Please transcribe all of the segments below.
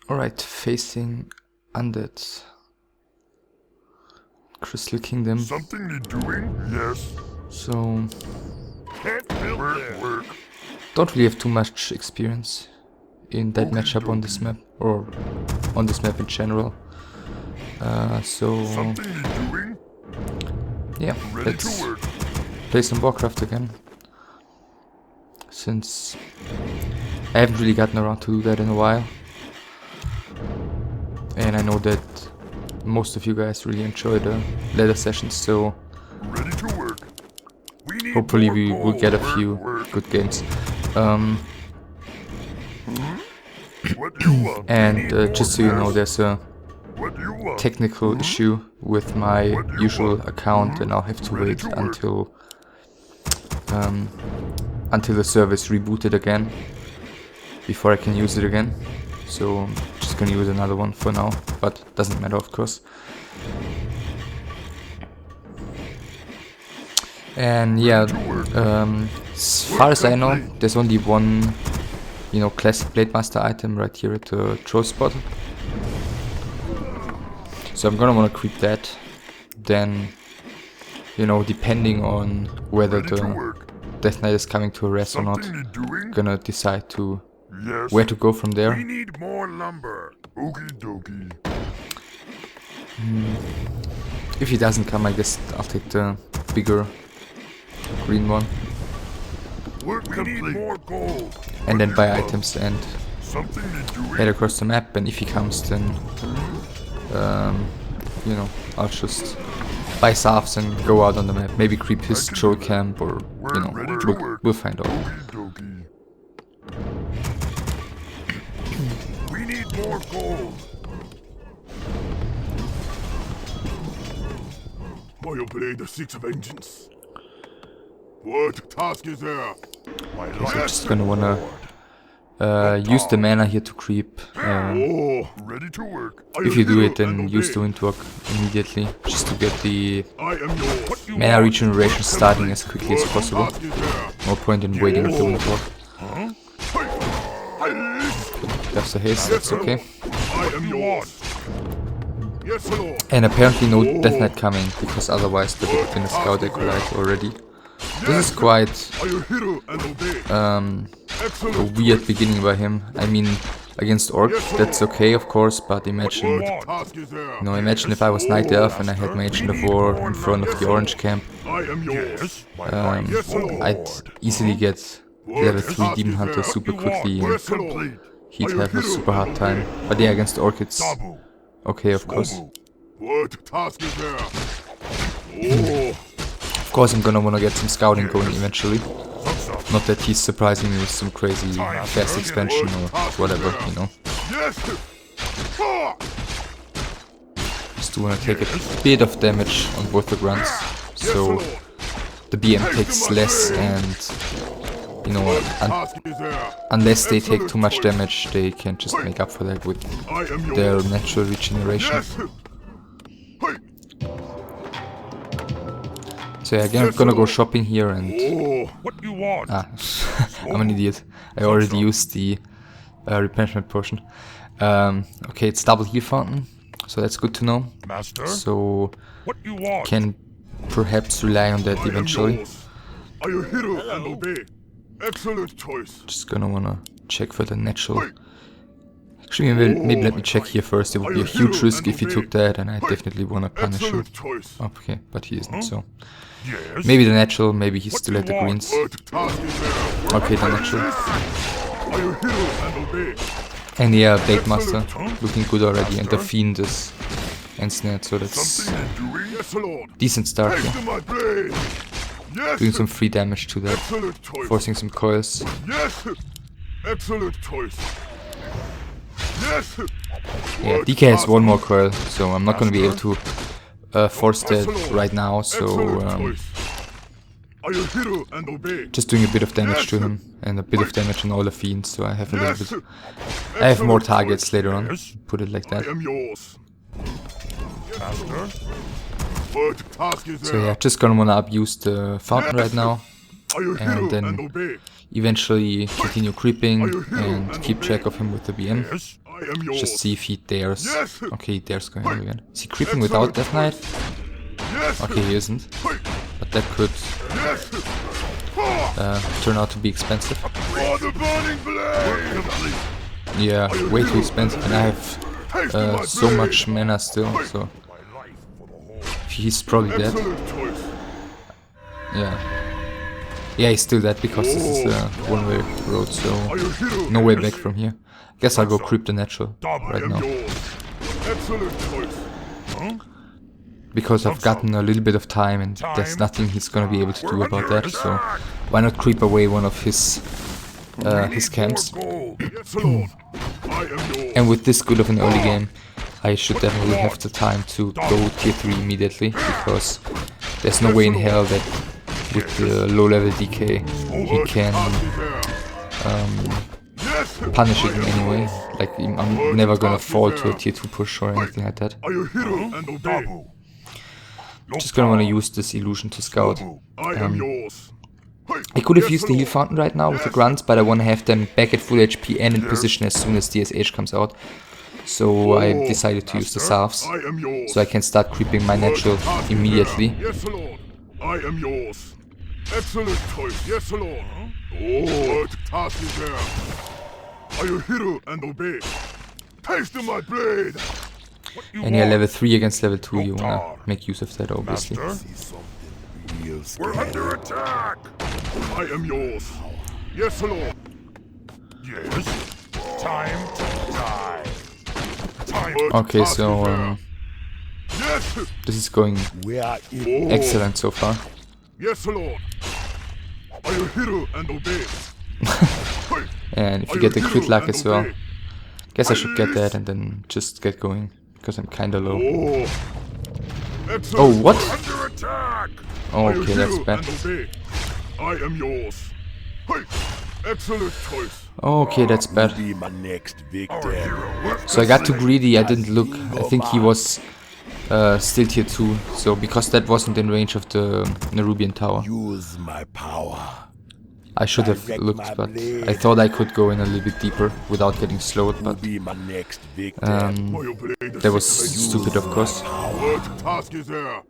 Alright, facing Undead. Crystal Kingdom. Something need doing? Yes. So Can't build work. don't really have too much experience in that matchup on this map, or on this map in general. So Something need doing? yeah, Ready let's to work. play some Warcraft again. Since I haven't really gotten around to do that in a while. And I know that most of you guys really enjoy the ladder sessions, so Ready to work. We need hopefully more we will gold. get a Work, few work. good games. What do you want? We And need more just so you know, gas. there's a What do you want? technical issue with my What do you usual want? account, and I'll have to Ready wait to work. until the server is rebooted again before I can use it again. So I'm just gonna use another one for now, but doesn't matter, of course. And yeah, as far as I know, there's only one, you know, classic Blade Master item right here at the troll spot. So I'm gonna wanna creep that. Then, you know, depending on whether Ready to the work. Death Knight is coming to arrest or not, Something need doing? gonna decide to Yes. where to go from We there. need more lumber. Okie dokie. If he doesn't come, I guess I'll take the bigger green one Work complete. We need more gold. and then What buy do you want? items and Something need doing? head across the map. And if he comes, then you know, I'll just buy salves and go out on the map. Maybe creep his troll camp, or you know, Ready to we'll, work. we'll find out. Okie dokie. We need more gold. I'll play the Six of Vengeance. What task is there? My So I'm just gonna wanna use the mana here to creep. Oh, ready to work. If you do it, then use the Windwalk immediately, just to get the mana regeneration starting as quickly as possible. No point in waiting with the Windwalk. There's a haste, that's okay. I am yours. Yes, Lord. And apparently no Death Knight coming, because otherwise there would have been a Scout Acolyte already. This is quite Are you hero and obey? a Excellent. weird beginning by him. I mean, against Orc, that's okay, of course, but imagine, Task is there. you know, imagine if I was Nightelf and I had my Agent of War in front of the Orange camp. I am yours. I'd easily get level 3 Demon Hunter super quickly, and Complete. he'd have a super hard time. But yeah, against Orc it's okay, of course. What task is there? Oh, Of course I'm gonna wanna get some scouting going eventually. Not that he's surprising me with some crazy fast expansion or whatever, you know. yes. Ha! Just wanna take a bit of damage on both the grunts, so the BM takes less, and you know, Task is there. unless they take too much damage, they can just make up for that with I am yours. their natural regeneration. Yes. Hey. So yeah, again, I'm gonna go shopping here, and Oh, what you want? I'm an idiot. I already used the replenishment potion. Okay, it's double heal fountain, so that's good to know. Master, So what you want? can perhaps rely on that eventually. Are you hero and obey? Excellent choice. Just gonna wanna check for the natural. Actually, maybe let me check here first. It would be a huge risk if he took that, and I definitely wanna punish him. Excellent choice. Okay, but he isn't, so Yes. maybe the natural. Maybe he's still at the greens. What task is there? Okay, the natural. Are you hero and obey? And yeah, Blade Master looking good already, and the Fiend is ensnared, so that's Something you're doing? Yes, Lord. decent start Take here. to my blade. Yes. Doing some free damage to that, Excellent choice. forcing some coils. Yes. Excellent choice. Yes. Yeah, DK has one more coil, so I'm not gonna be able to force that right now, so Excellent choice. Are you hero and obey? just doing a bit of damage to him, and a bit of damage on all the Fiends, so I have a Yes. little bit. I have more Excellent targets choice. later on, Yes. put it like I that. am yours. Master. What task is So there? yeah, just gonna wanna abuse the fountain right now, Are you and hero then and obey? eventually continue creeping Are you hero and and keep obey? track of him with the BM. Yes. I Just see if he dares. Okay, he dares go in again. Is he creeping without Death Knight? Okay, he isn't. But that could turn out to be expensive. Yeah, way too expensive, and I have so much mana still, so he's probably dead. Yeah, he's still dead because this is a one-way road, so no way back from here. Guess I'll go creep the natural right now. Because I've gotten a little bit of time and there's nothing he's gonna be able to do about that, so why not creep away one of his camps? And with this good of an early game, I should definitely have the time to go tier 3 immediately, because there's no way in hell that with the low level DK he can punish it in any way. Like, I'm never gonna fall to a tier 2 push or anything like that. Just gonna wanna use this illusion to scout. I could have used the heal fountain right now with the grunts, but I wanna have them back at full HP and in position as soon as DSH comes out. So I decided to use the salves, so I can start creeping my natural immediately. I am yours. Excellent choice, yes, Lord. Oh, the task is there. I will hear and obey. Taste my blade. And yeah, level 3 against level 2, you wanna make use of that, obviously. We're under attack. I am yours. Yes, Lord. Yes. Time to die. Okay, so this is going excellent so far. Yes, Lord. I will hear and obey. And if you get the crit luck as well, guess I should get that and then just get going, because I'm kinda low. Oh, what? Oh, okay, that's bad. I am yours. Excellent choice. Okay, that's bad. So I got too greedy, I didn't look. I think he was still tier 2, so because that wasn't in range of the Nerubian tower. Use my power. I should have looked, but I thought I could go in a little bit deeper without getting slowed, but that was stupid, of course. What task is there?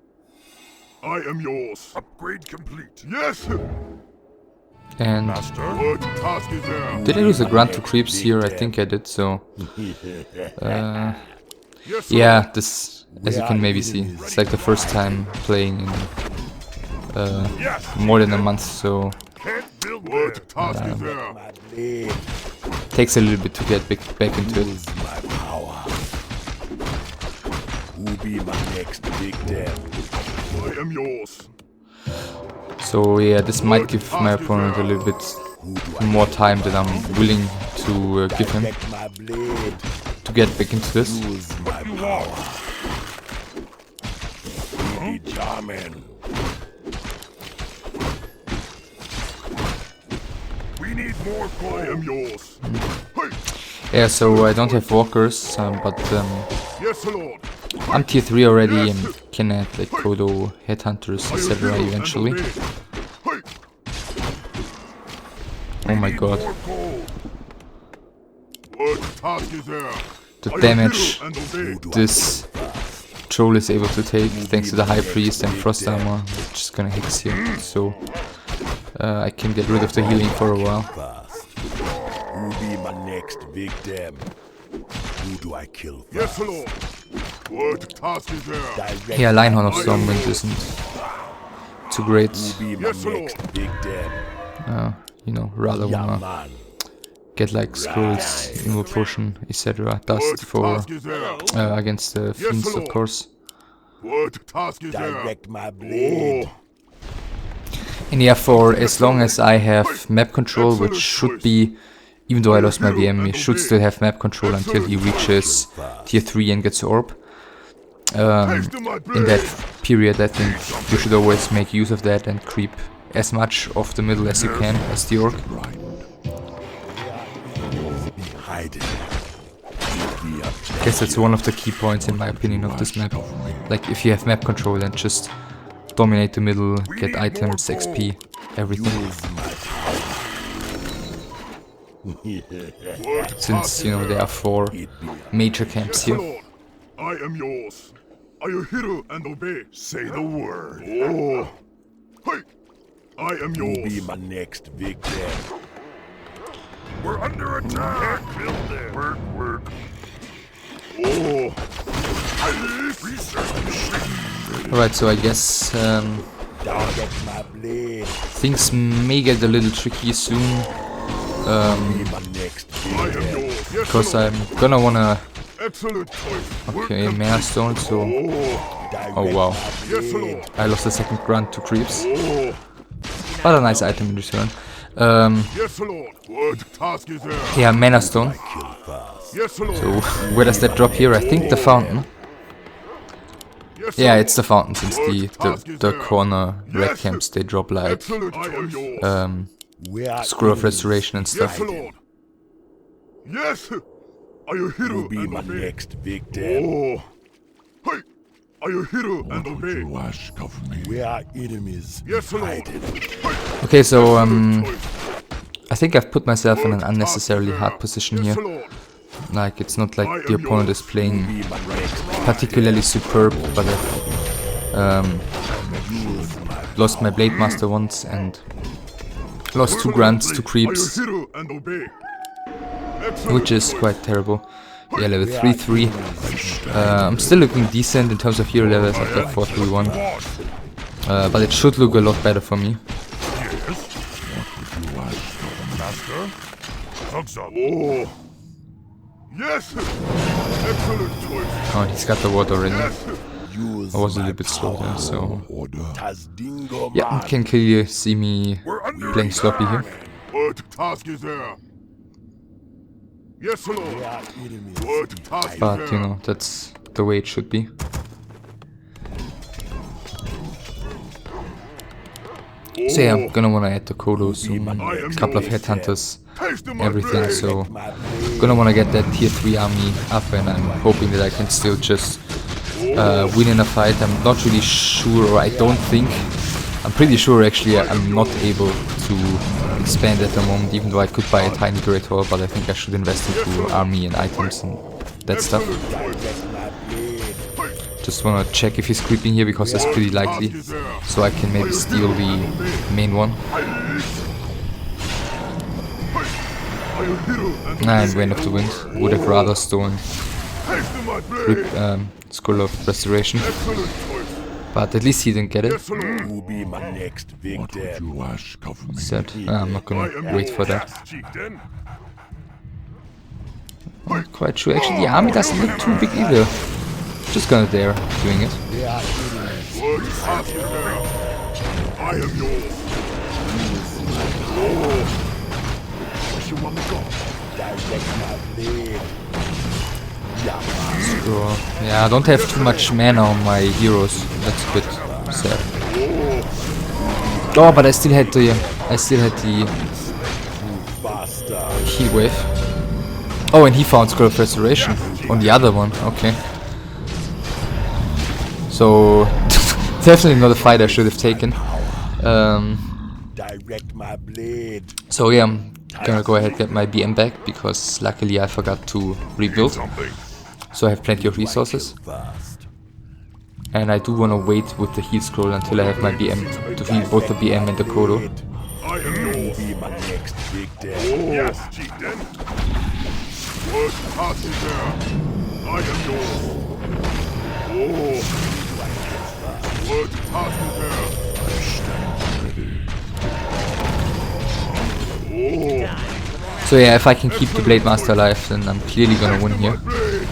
I am yours. Upgrade complete. Yes. And What task is there? did I use a grunt to creeps here? I think I did, so yeah, this, as you can maybe see, it's like the first time playing in more than a month, so What task is there? takes a little bit to get back into it. Use my power. Who'll be my next victim? I am yours. So yeah, this might give my opponent a little bit more time than I'm willing to give him My blade. to get back into this. Use my power. Be charming. We need more gold. I am yours. Yeah, so I don't have walkers, but Yes, Lord. I'm tier 3 already and can add like Kodo, headhunters, etc. eventually. Oh my god. What task is there? The damage this troll is able to take thanks to the High Priest and Frost Armor, which is gonna hex here, so I can get rid of the healing for a while. Who'll be my next victim? Who do I kill first? Yes, Lord. What task is there? Yeah, Linehorn of Stormwind isn't too great. Who'll be my next victim? You know, rather wanna Man. get like scrolls, Invo Potion, etc. Dust for against the fiends, of course. What task is there? Direct my blade. And yeah, for as long as I have map control, which should be, even though I lost my BM, he should still have map control until he reaches tier 3 and gets Orb. In that period, I think you should always make use of that and creep as much of the middle as you can as the Orc. I guess that's one of the key points in my opinion of this map. Like, if you have map control, then just dominate the middle, get items, XP, everything. Since, you know, there are 4 major camps here. Lord, I am yours. Are you hear and obey? Say the word. Oh. Hey, I am You'll yours. be my next victim. We're under attack. Work. Oh. Alright, so I guess Direct my blade. things may get a little tricky soon. Be my next I am victim. yours. Yes, Because Lord. I'm gonna wanna... Excellent choice. Okay, Mana Stone, so... Direct Oh wow, my Yes, blade. Lord. I lost the second grunt to creeps. Oh. But a nice item in return. Yes, Lord. What task is there? Yeah, Mana Stone. Kill fast. Yes, Lord. So, where does that drop here? I think the fountain. Yes, Yeah, Lord. it's the fountain, since the corner red camps, they drop like Excellent choice. We are Scroll of enemies. Restoration and stuff. Yes, Lord. Yes. Are you here You'll be and my obey? next victim. Oh. Hey. Are you here and obey? ask of me? We are enemies. Yes, Lord. United. Okay, so Choice. I think I've put myself in an unnecessarily hard position Yes, here. Lord. Like, it's not like the opponent is playing Be my next particularly superb, but I've lost my Blade Master once and lost 2 grunts to creeps, Are you here and obey? Excellent which is choice. quite terrible. Yeah, level 3-3. I'm still looking decent in terms of hero levels. I've got 4-3-1. But it should look a lot better for me. Thumbs up. Oh. Yes. Excellent choice. Oh, he's got the ward already. Yes. use I was a my little bit slow there, so... Order. Tazdingo Yeah, man. can clearly see me We're under playing sloppy here. What task is there? Yes, Lord. We are enemies. What task But, is you there? know, that's the way it should be. So yeah, I'm gonna wanna add the Kodo soon, a couple of headhunters, Taste of my everything, blade. so My blade. gonna wanna get that tier 3 army up, and I'm hoping that I can still just win in a fight. I'm not really sure, or I don't think, I'm pretty sure actually I'm not able to expand at the moment, even though I could buy a tiny Great Hall, but I think I should invest into army and items and that stuff. Excellent choice. My blade. Just wanna check if he's creeping here, because that's pretty likely, so I can maybe steal the main one. Are you here and And Vein of the Wind. Would have rather stolen taste of my blade? Scroll of Restoration, Excellent choice. but at least he didn't get it. Yes, Lord. You be my next victim. You ask of me? Said, I'm not I gonna am wait for yours, that. chieftain. Not quite sure. Actually, the army doesn't look too big either. Just gonna dare doing it. We are enemies. What task is there? I am yours. Direct my blade. So, yeah, I don't have too much mana on my heroes. That's a bit sad. Oh, but I still had the Faster. heat wave. Oh, and he found Scroll of Restoration on the other one. Okay. So definitely not a fight I should have taken. Direct my blade. So yeah, I'm gonna go ahead and get my BM back, because luckily I forgot to rebuild. So I have plenty of resources. Fast. And I do wanna wait with the heal scroll until I have my BM to heal both the BM and the Kodo. I am yours. Be my next victim. Yes, chieftain. What task is there? I am yours. Oh. What task is there? Oh. So yeah, if I can keep the Blade Master alive, then I'm clearly gonna win here. Blade.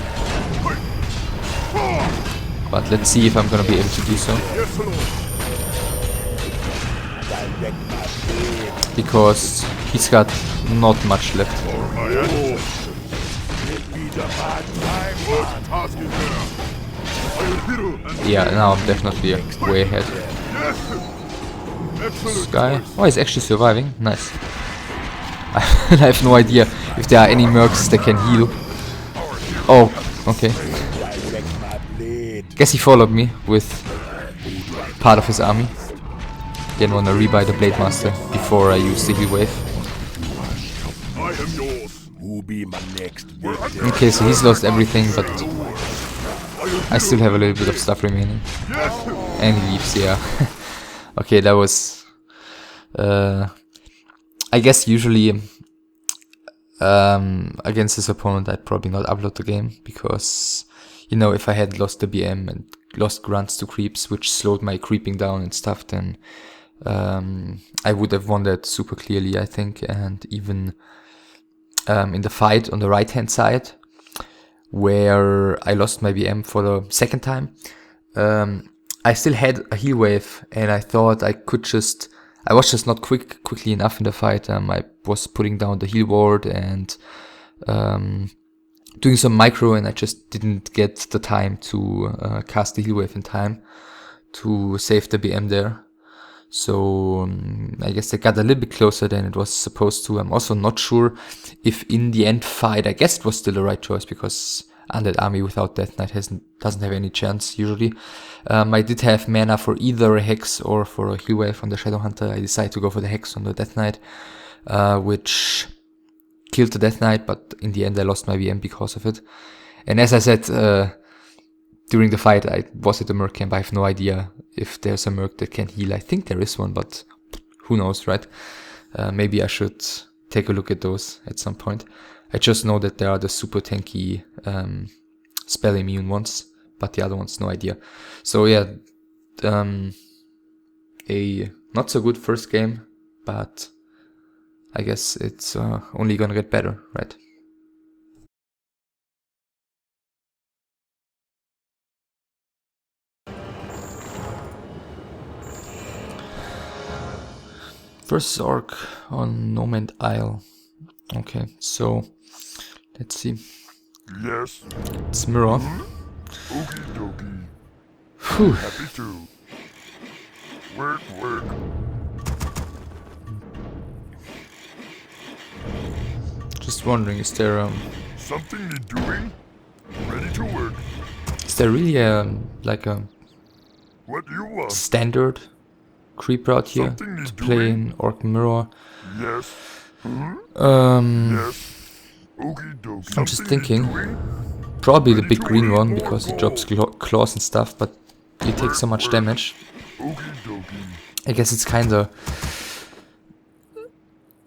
But let's see if I'm gonna be able to do so. Yes, Lord. Direct my blade. Because he's got not much left. I am. What task is there? Are you hero and Yeah, now I'm definitely way ahead. yes. This Excellent. guy, oh, he's actually surviving. Nice. I have no idea if there are any mercs that can heal. Oh, okay. Direct my blade. Guess he followed me with part of his army. Didn't want to rebuy the Blade Master before I use the heal wave. I am am yours. Who be my next victim? Okay, so he's lost everything, but I still have a little bit of stuff remaining. And he leaves, yeah. Okay, that was... I guess usually against this opponent I'd probably not upload the game, because, you know, if I had lost the BM and lost grunts to creeps, which slowed my creeping down and stuff, then I would have won that super clearly, I think. And even in the fight on the right hand side, where I lost my BM for the second time, I still had a heal wave, and I thought I was just not quickly enough in the fight. I was putting down the heal ward and doing some micro, and I just didn't get the time to cast the heal wave in time to save the BM there. So I guess I got a little bit closer than it was supposed to. I'm also not sure if in the end fight, I guess it was still the right choice, because Undead army without Death Knight doesn't have any chance usually. I did have mana for either a Hex or for a heal wave on the Shadow Hunter. I decided to go for the Hex on the Death Knight, which killed the Death Knight, but in the end I lost my BM because of it. And as I said during the fight, I was at the Merc camp. I have no idea if there's a Merc that can heal. I think there is one, but who knows, right? Maybe I should take a look at those at some point. I just know that there are the super tanky spell immune ones, but the other ones, no idea. So yeah, a not so good first game, but I guess it's only gonna get better, right? First Orc on Nomand Isle. Okay, so let's see. Yes. It's mirror. Okie dokie. Whew. Happy to. Work, work. Just wondering, is there Something need doing? Ready to work. is there really like a What you want? standard creep route here Something to needs play doing? in Orc Mirror? Yes. Yes. Okie dokie. I'm just thinking, probably the big green one, because it drops claws and stuff, but you take so much damage. Okie dokie. I guess it's kinda,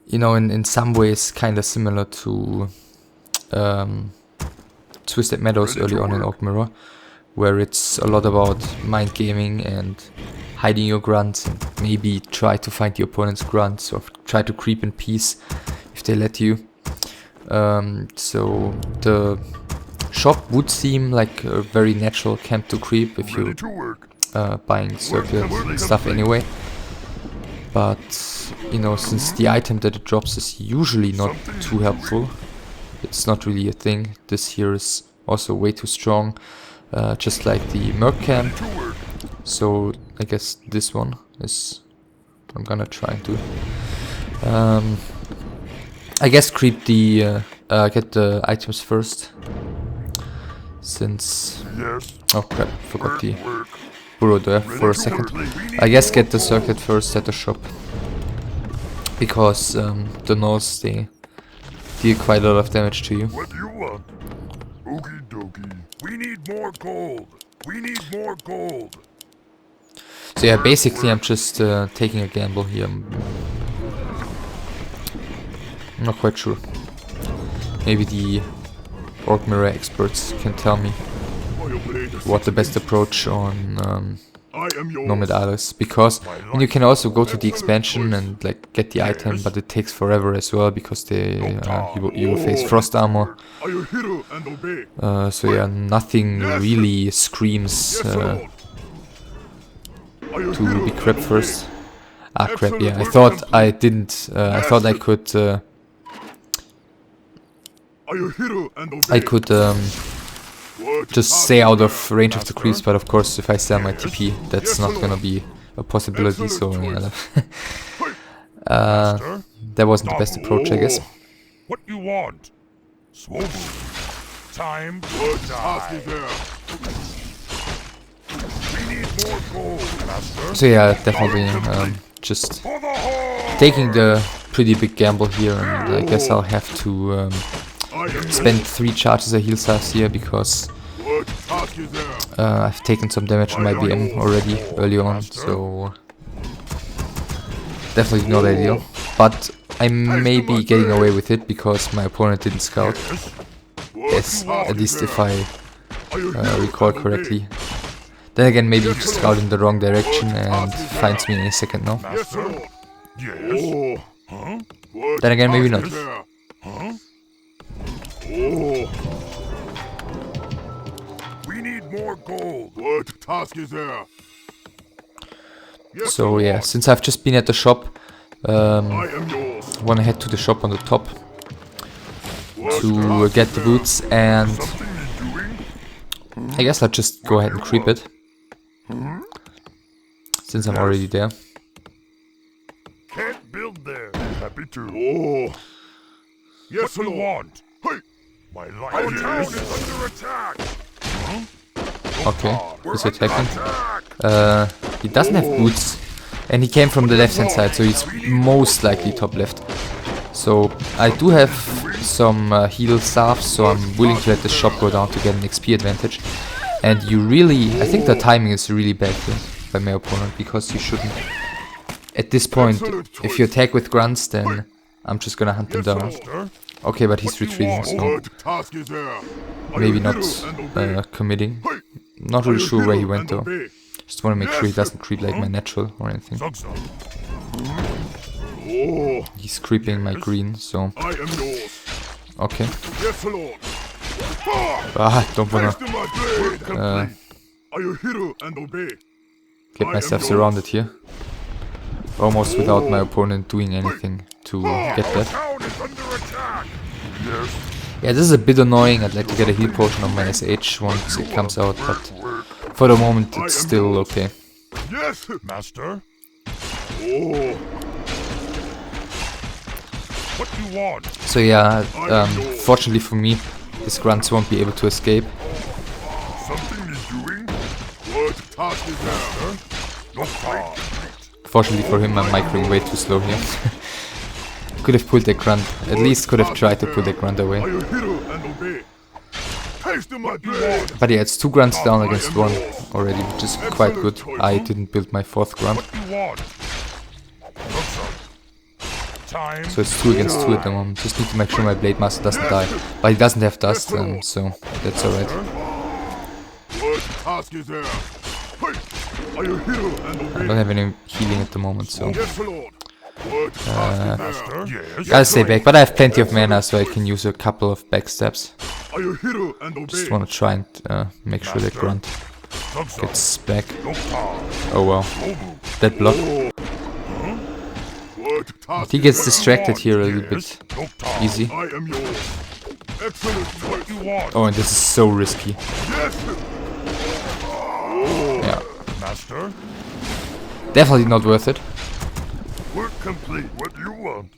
you know, in some ways kinda similar to Twisted Meadows early on in Orc Mirror, where it's a lot about mind gaming and hiding your grunts, and maybe try to find your opponent's grunts, or try to creep in peace if they let you. So the shop would seem like a very natural camp to creep if you buying circuit and stuff anyway. But, you know, since the item that it drops is usually not too helpful, it's not really a thing. This here is also way too strong, just like the Merc camp. So I guess this one is what I'm gonna try and do. I guess creep the get the items first, since oh crap, forgot the burrow there for a second. I guess get the circuit first at the shop, because the Gnolls, they deal quite a lot of damage to you. What do you want? Okie dokie. We need more gold. We need more gold. So yeah, basically I'm just taking a gamble here. I'm not quite sure. Maybe the Orc Mirror experts can tell me what the best approach on Nomad Isles is, because you can also go to the expansion and like get the item, but it takes forever as well, because they you will face frost armor. So yeah, nothing really screams to be crap first. Ah crap, yeah, I thought I didn't, I thought I could just stay out of range of the creeps, but of course if I sell my TP, that's not gonna be a possibility, so yeah. That wasn't the best approach, I guess. What you want? Time to die. We need more gold, master. So yeah, definitely just taking the pretty big gamble here, and I guess I'll have to spend 3 charges of heal salves here because I've taken some damage on my BM already early on, so definitely not ideal. But I may be getting away with it because my opponent didn't scout. Yes, at least if I recall correctly. Then again, maybe he scouted in the wrong direction and finds me in a second now. Then again, maybe not. We need more gold. What task is there? So yeah, since I've just been at the shop, wanna head to the shop on the top to get the boots, and I guess I'll just go ahead and creep it since I'm already there. Can't build there. Happy to. Oh. Yes, what do you want? Hey. My life. Our town is under attack. Okay, he's attacking. He doesn't have boots, and he came from the left hand side, so he's most likely top left. So I do have some heal salves, so I'm willing to let the shop go down to get an XP advantage. And you really, I think the timing is really bad here by my opponent, because you shouldn't. At this point, if you attack with grunts, then I'm just gonna hunt him down. Okay, but he's retreating, so maybe not committing. Not really sure where he went though. Just wanna make sure he doesn't creep like my natural or anything. He's creeping my green, so... Okay. Ah, don't wanna... get myself surrounded here. Almost without my opponent doing anything to get that. Yeah, this is a bit annoying. I'd like to get a heal potion on my SH once it comes out, but for the moment it's still okay. Yes, master. What do you want? So yeah, fortunately for me, his grunts won't be able to escape. Something is doing? What task is there? No fight. Fortunately for him, I'm microing way too slow here. Could have pulled the grunt, at least could have tried to pull the grunt away. But yeah, it's 2 grunts down against 1 already, which is quite good. I didn't build my 4th grunt. So it's 2 against 2 at the moment. Just need to make sure my Blade Master doesn't die. But he doesn't have dust, so that's alright. I don't have any healing at the moment, so... gotta stay back, but I have plenty of mana, so I can use a couple of backstabs. Just wanna try and make sure that grunt gets back. Oh wow, that block. If he gets distracted here a little bit easy. Oh, and this is so risky. Yeah. Definitely not worth it. Work complete. What do you want?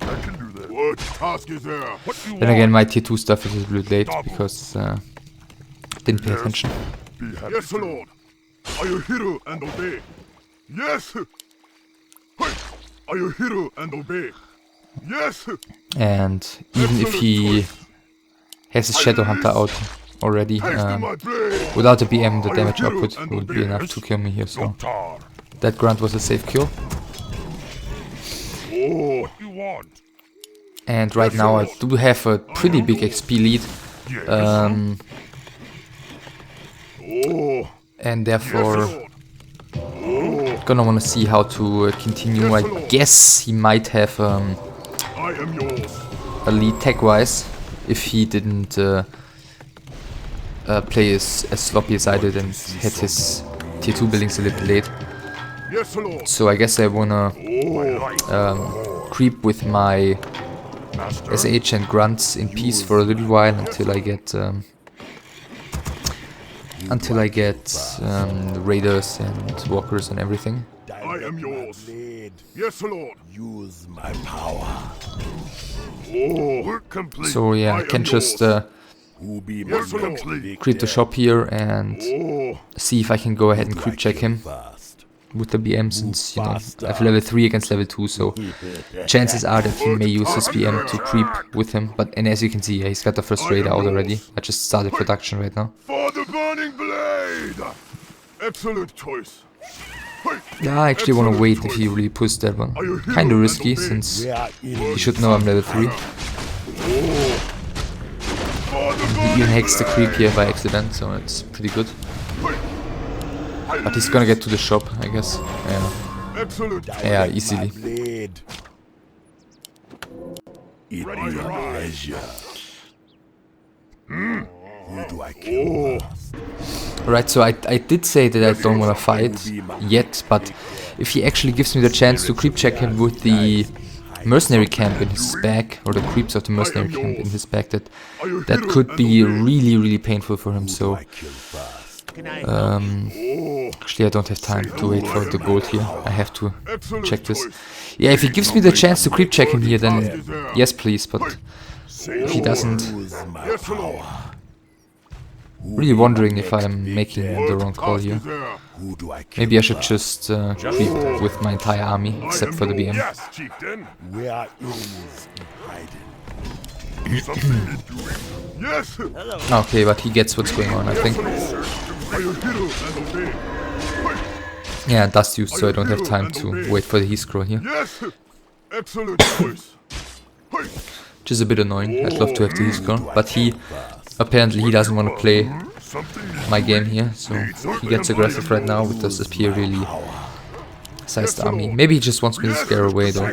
I can do that. What task is there? What do you Then again, my tier 2 stuff is a little bit late because didn't pay attention. Yes, Lord. Are you hero and obey? Yes. Are you hero and obey? Yes. And even if he has his Shadow Hunter out already, without the BM, the damage output would be enough to kill me here. So that grunt was a safe kill. And right now I do have a pretty big XP lead, and therefore gonna wanna see how to continue. I guess he might have a lead tech-wise if he didn't play as sloppy as I did and had his tier 2 buildings a little late. So I guess I wanna creep with my SH and grunts in peace for a little while until I get raiders and walkers and everything. I am yours. Yes, Lord. Use my power. Work complete. So yeah, I can just creep the shop here and see if I can go ahead and creep check him. with the BM, since, you know, I have level 3 against level 2, so chances are that he may use his BM to creep with him. And as you can see, yeah, he's got the first raider out already. I just started production right now. For the burning blade! Excellent choice. Yeah, I actually want to wait if he really pushes that one. Kinda risky, since he should know I'm level 3. He even hacks the creep here by accident, so it's pretty good. But he's gonna get to the shop, I guess. Yeah, easily. Right, so I did say that I don't wanna fight yet, but if he actually gives me the chance to creep check him with the mercenary camp in his back, or the creeps of the mercenary camp in his back, that could be really painful for him. So actually I don't have time to wait for the gold here. I have to check this. Yeah, if he gives me the chance to creep check him here, then yes please, but if he doesn't, really wondering if I'm making the wrong call here. Maybe I should just creep with my entire army, except for the BM. Okay, but he gets what's going on, I think. Yeah, dust used, so I don't have time to wait for the heat scroll here. Which is a bit annoying. I'd love to have the heat scroll, but apparently he doesn't want to play my game here, so he gets aggressive right now with this really sized army. Maybe he just wants me to scare away though.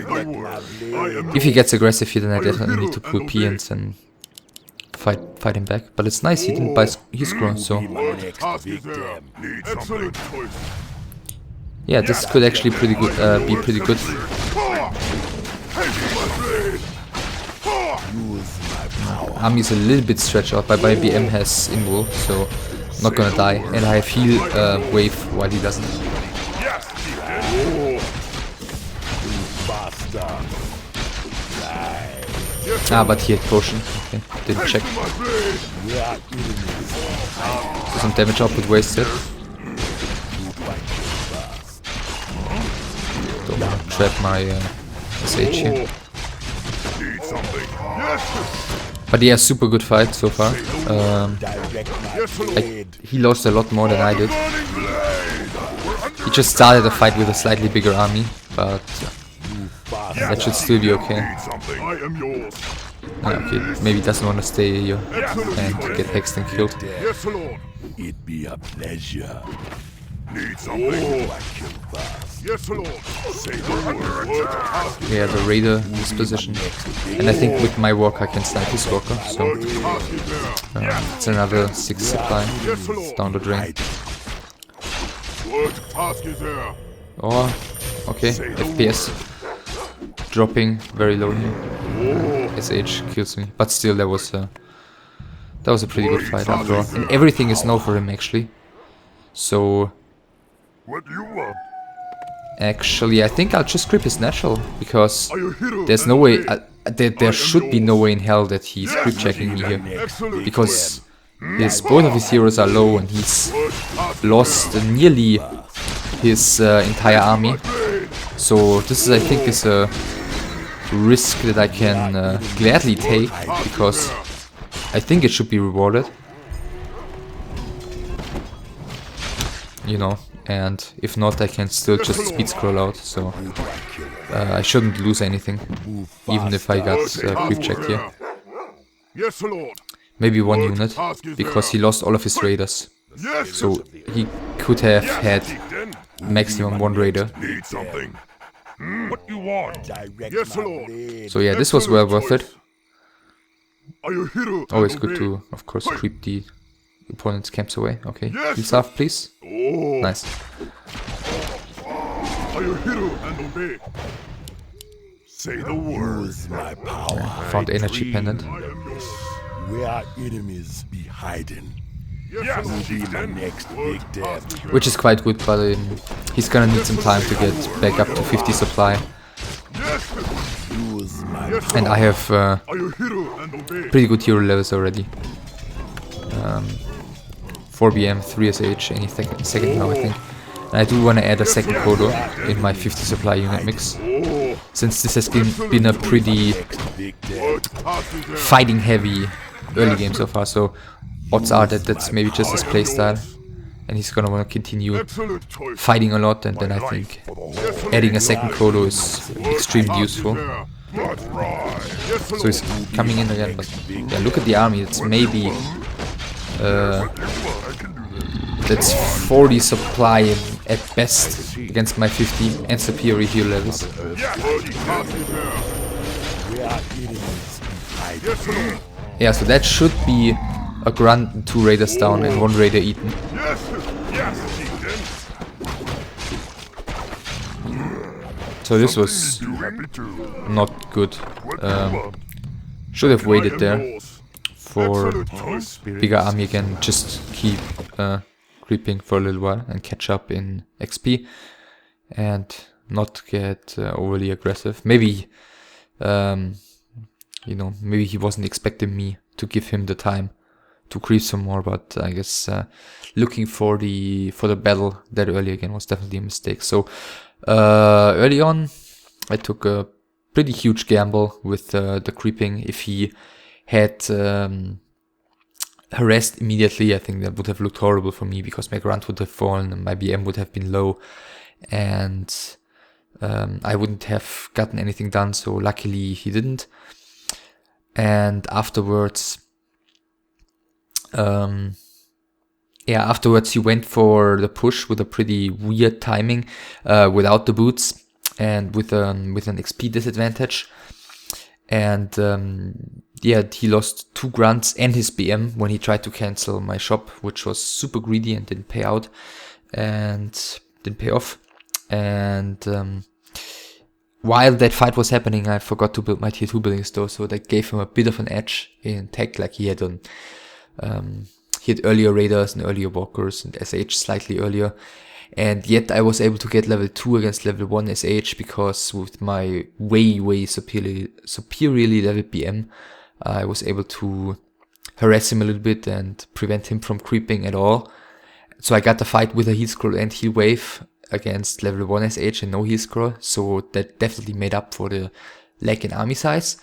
If he gets aggressive here, then I definitely need to pull Peons and fight him back. But it's nice he didn't buy his scroll, so yeah, this could actually be pretty good. Army's a little bit stretched out, but my BM has invul, so not gonna die. And I have heal wave while he doesn't. Ah, but he had potion. Okay, didn't check. So some damage output wasted. Don't wanna trap my SH here. But yeah, super good fight so far. He lost a lot more than I did. He just started the fight with a slightly bigger army, but that should still be okay. Okay, maybe he doesn't want to stay here and get hexed and killed. It'd be a pleasure. Yeah, the raider in this position, and I think with my walk I can snipe his walker, so it's another 6 supply down the drain. Oh, okay, FPS dropping very low here. SH kills me, but still that was a pretty good fight after all, and everything is no for him actually. So What do you want? actually, I think I'll just creep his natural, because there's no way, there should be no way in hell that he's creep checking me here, because both of his heroes are low and he's lost nearly his entire army. So this is, I think, is a risk that I can gladly take, because I think it should be rewarded, you know. And if not, I can still just speed scroll out, so I shouldn't lose anything, even if I got creep checked here. Maybe 1 unit, because he lost all of his raiders, so he could have had maximum 1 raider. What you want? So yeah, this was well worth it. Always good to, of course, creep the opponent's camps away. Okay, heal off, please. Nice. Say the words. My power. Found energy pendant. Where enemies be hiding. Yes, Be my next big death. Which is quite good, but he's gonna need some time to get back up to 50 supply. Use my And I have pretty good hero levels already. 4 BM, 3 SH, any second now I think. And I do want to add a second Kodo in my 50 supply unit mix, since this has been a pretty fighting heavy early game so far, so odds are that that's maybe just his playstyle and he's gonna want to continue fighting a lot, and then I think adding a second Kodo is extremely useful. So he's coming in again, but yeah, look at the army, it's maybe that's 40 supply at best against my 50 and superior heal levels. Yeah, so that should be a grunt and 2 raiders down and 1 raider eaten. So this was not good. Should have waited there for bigger army again, just keep creeping for a little while and catch up in XP and not get overly aggressive. Maybe you know, maybe he wasn't expecting me to give him the time to creep some more, but I guess looking for the battle that early again was definitely a mistake. So early on I took a pretty huge gamble with the creeping. If he had harassed immediately, I think that would have looked horrible for me, because my grunt would have fallen and my BM would have been low, and I wouldn't have gotten anything done. So luckily he didn't. And afterwards, afterwards he went for the push with a pretty weird timing, without the boots and with an XP disadvantage. And yeah, he lost 2 grunts and his BM when he tried to cancel my shop, which was super greedy and didn't pay out and didn't pay off. And while that fight was happening, I forgot to build my tier 2 buildings though, so that gave him a bit of an edge in tech. Like he had earlier raiders and earlier walkers and SH slightly earlier, and yet I was able to get level 2 against level 1 SH, because with my way superiorly leveled BM, I was able to harass him a little bit and prevent him from creeping at all. So I got the fight with a heal scroll and heal wave against level 1 SH and no heal scroll, so that definitely made up for the lack in army size.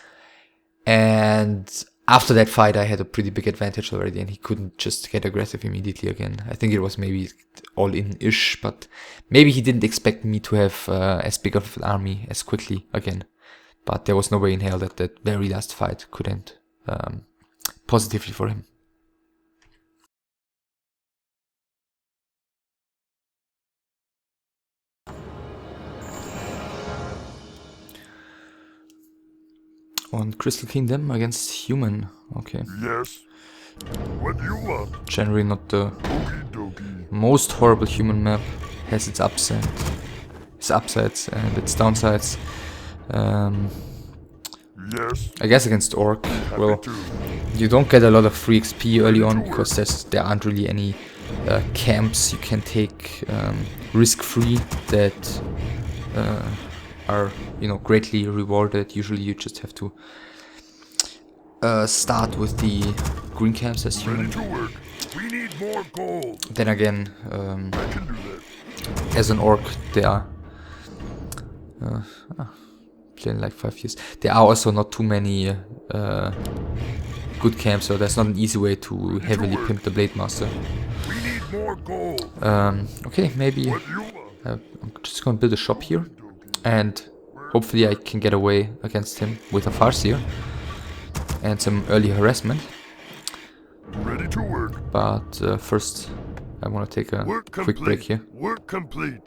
And after that fight I had a pretty big advantage already, and he couldn't just get aggressive immediately again. I think it was maybe all in-ish, but maybe he didn't expect me to have as big of an army as quickly again. But there was no way in hell that that very last fight could end positively for him. On Crystal Kingdom against Human, okay. Yes. What do you want? Generally not the Okie dokie. most horrible human map. Has its upsides and its downsides. Yes. I guess against Orc, well, you don't get a lot of free XP early on, because there aren't really any camps you can take risk-free that are, you know, greatly rewarded. Usually you just have to start with the green camps as human. Ready to work. We need more gold. Then again, I can do that. as an orc, there are playing like 5 years. There are also not too many good camps, so there's not an easy way to heavily pimp the Blade Master. We need more gold. Okay, maybe What do you want? I'm just gonna build a shop here, and hopefully I can get away against him with a Farseer and some early harassment. Ready to work. But first I want to take a Work quick complete. break here. Work complete.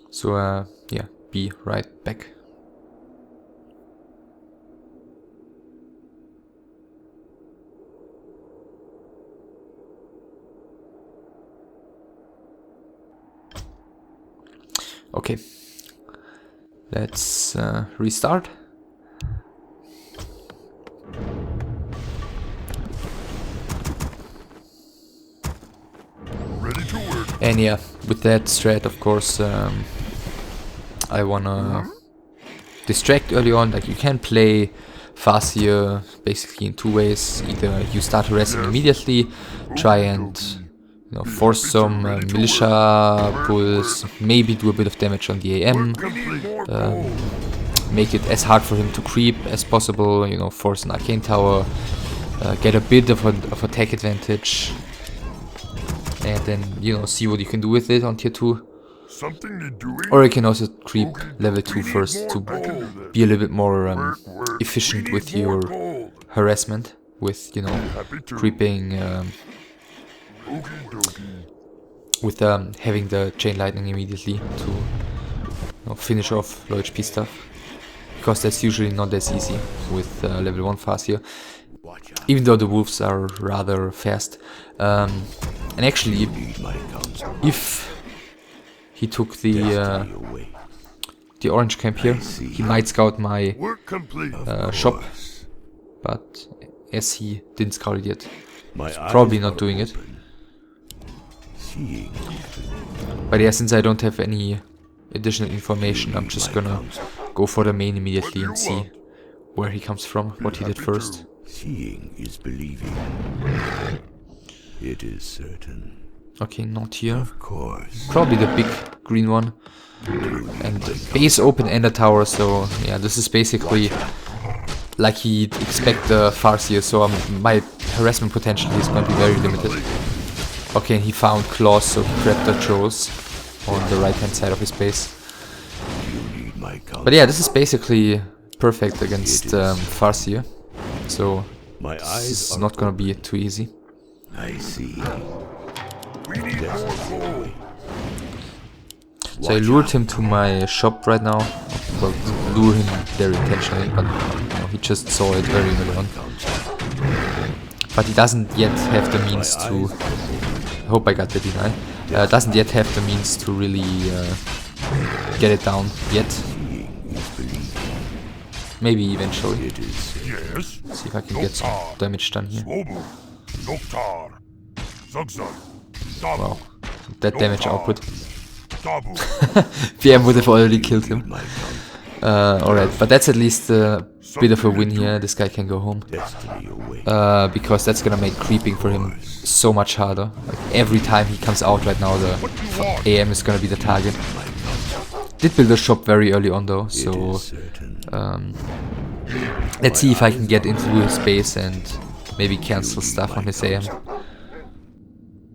So yeah, be right back. Okay, let's restart. Ready to work. And yeah, with that strat, of course, I wanna distract early on. Like, you can play Farseer basically in two ways. Either you start harassing immediately, try and force some militia pulls, maybe do a bit of damage on the AM, make it as hard for him to creep as possible, force an arcane tower, get a bit of attack advantage, and then see what you can do with it on tier 2. Or you can also creep level 2 first to be a little bit more efficient with your harassment, with creeping, with having the chain lightning immediately to finish off low HP stuff, because that's usually not as easy with level 1 Farseer, even though the wolves are rather fast. And actually, if he took the orange camp here, he might scout my shop, but as he didn't scout it yet, he's probably not doing it. But yeah, since I don't have any additional information, I'm just gonna go for the main immediately and see where he comes from, what he did first. Seeing is believing. It is certain. Okay, not here. Of course. Probably the big green one. And base open ender tower, so yeah, this is basically like he'd expect the Farseer, so my harassment potential is going to be very limited. Okay, and he found claws, so he grabbed the trolls on the right hand side of his base. But yeah, this is basically perfect against Farseer, so this is not gonna be too easy. I see. So I lured him to my shop right now. Well, lure him there intentionally, but he just saw it very early on. But he doesn't yet have the means to... I hope I got the deny. Doesn't yet have the means to really get it down yet. Maybe eventually. Let's see if I can get some damage done here. Wow, that damage output. PM would have already killed him. Alright, but that's at least a bit of a win here. This guy can go home. Because that's gonna make creeping for him so much harder. Like every time he comes out right now, the AM is gonna be the target. Did build a shop very early on though, so let's see if I can get into his base and maybe cancel stuff on his AM.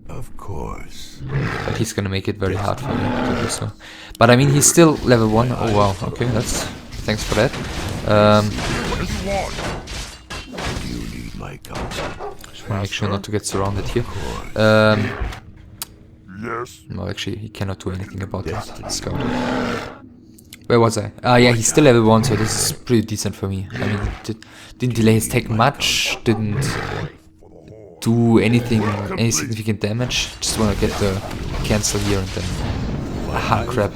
Of course. But he's gonna make it very hard for me to do so. But I mean, he's still level 1. Oh wow, okay, that's... thanks for that. Just wanna make sure not to get surrounded here. No, actually, he cannot do anything about that. Scout. Where was I? Yeah, he's still level 1, so this is pretty decent for me. I mean, didn't delay his tech much, didn't do anything, any significant damage. Just want to get the cancel here and then... aha, crap.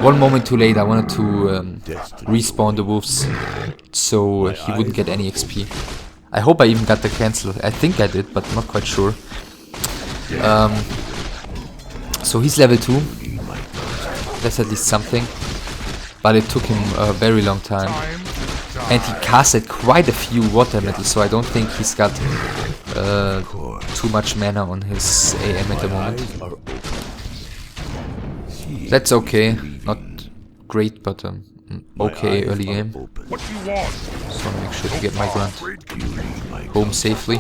One moment too late, I wanted to respawn the wolves so he wouldn't get any XP. I hope I even got the cancel. I think I did, but not quite sure. So he's level 2. That's at least something. But it took him a very long time. And he casted quite a few water metals, so I don't think he's got too much mana on his AM at the moment. That's okay, not great, but okay early game. Just wanna make sure to get my grunt home safely.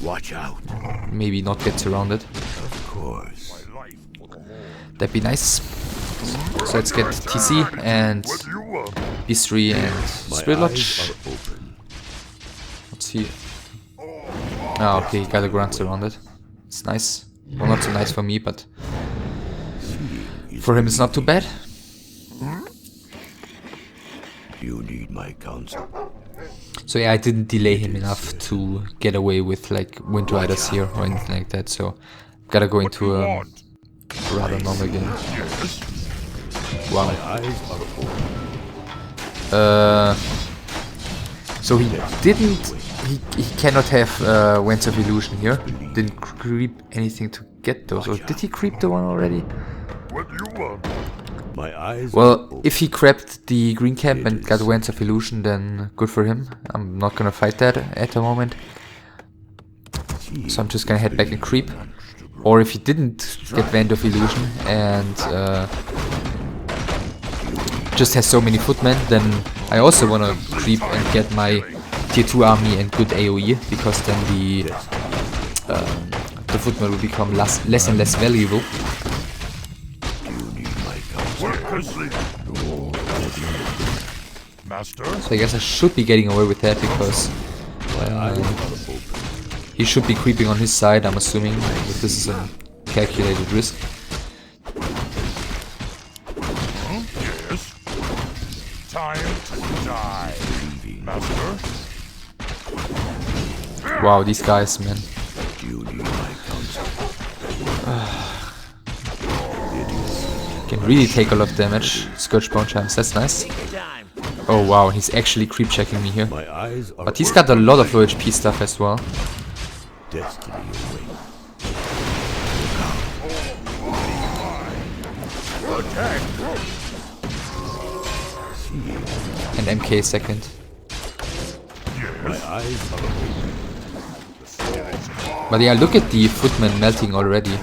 Watch out. Maybe not get surrounded. Of course. That'd be nice. So let's get TC and Wc3 and Spirit Lodge. Let's see. Ah, okay, got a grunt surrounded. It's nice. Well, not so nice for me, but for him it's not too bad. You need my counsel. So yeah, I didn't delay him enough to get away with like Wind Riders here or anything like that, so gotta go into a rather normal game. Wow. So he didn't... He cannot have Winds of Illusion here. Didn't creep anything to get those. Or did he creep the one already? My eyes Well, if he grabbed the green camp and got Wands of Illusion, then good for him. I'm not gonna fight that at the moment. So I'm just gonna head back and creep. Or if he didn't get Wand of Illusion and just has so many footmen, then I also wanna creep and get my tier 2 army and good AoE, because then the footmen will become less and less valuable. Master? So I guess I should be getting away with that, because he should be creeping on his side, I'm assuming, but this is a calculated risk. Yes. Time to die. Master? Wow, these guys, man. Can really take a lot of damage. Scourge Bone Charms, that's nice. Oh wow, he's actually creep checking me here. My eyes are But he's got a lot of OHP stuff as well. destiny away. And MK second. My eyes are But yeah, look at the footman melting already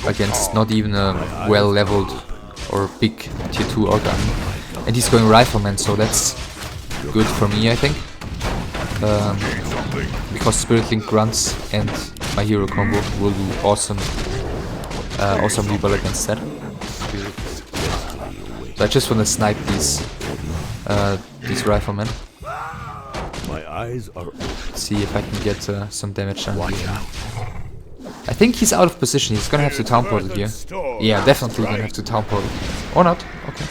against not even a well leveled or big tier 2 orc army. And he's going rifleman, so that's good for me, I think. Because Spirit Link grunts and my hero combo will do awesome rebuild against that. So I just want to snipe these riflemen. my eyes are See if I can get some damage done. I think he's out of position. He's gonna have to town portal here. Yeah, definitely gonna have to town portal. Or not. Okay.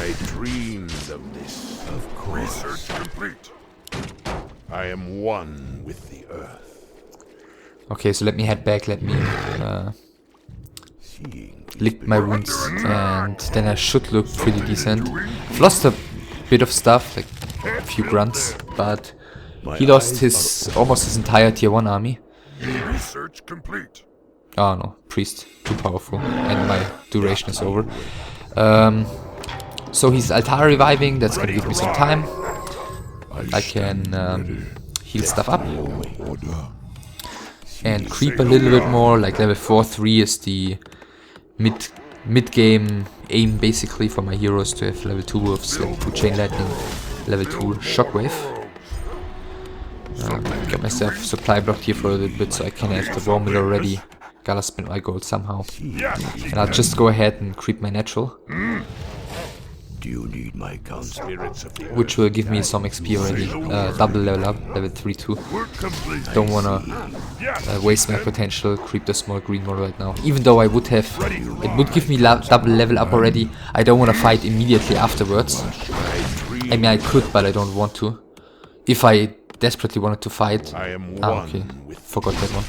I dreamed of this. Of course. Research complete. I am one with the earth. Okay, so let me head back. Let me lick my wounds, and then I should look pretty decent. I've lost a bit of stuff, like a few grunts, but he lost almost his entire tier 1 army. Research complete. Oh no, priest, too powerful, and my duration is over. So he's altar reviving, that's gonna give me some time. I can heal stuff up and creep a little bit more. Like level 4-3 is the mid-game aim basically for my heroes, to have level 2 wolves, level 2 chain lightning, level 2 shockwave. Get myself supply blocked here for a little bit so I can have the war mill already. Gotta spend my gold somehow. And I'll just go ahead and creep my natural, Do you need my counsel? which will give me some XP already. Double level up, level 3-2. Don't wanna waste my potential, creep the small green one right now. Even though I would have, it would give me double level up already. I don't wanna fight immediately afterwards. I mean I could, but I don't want to. If I desperately wanted to fight, okay, forgot that one.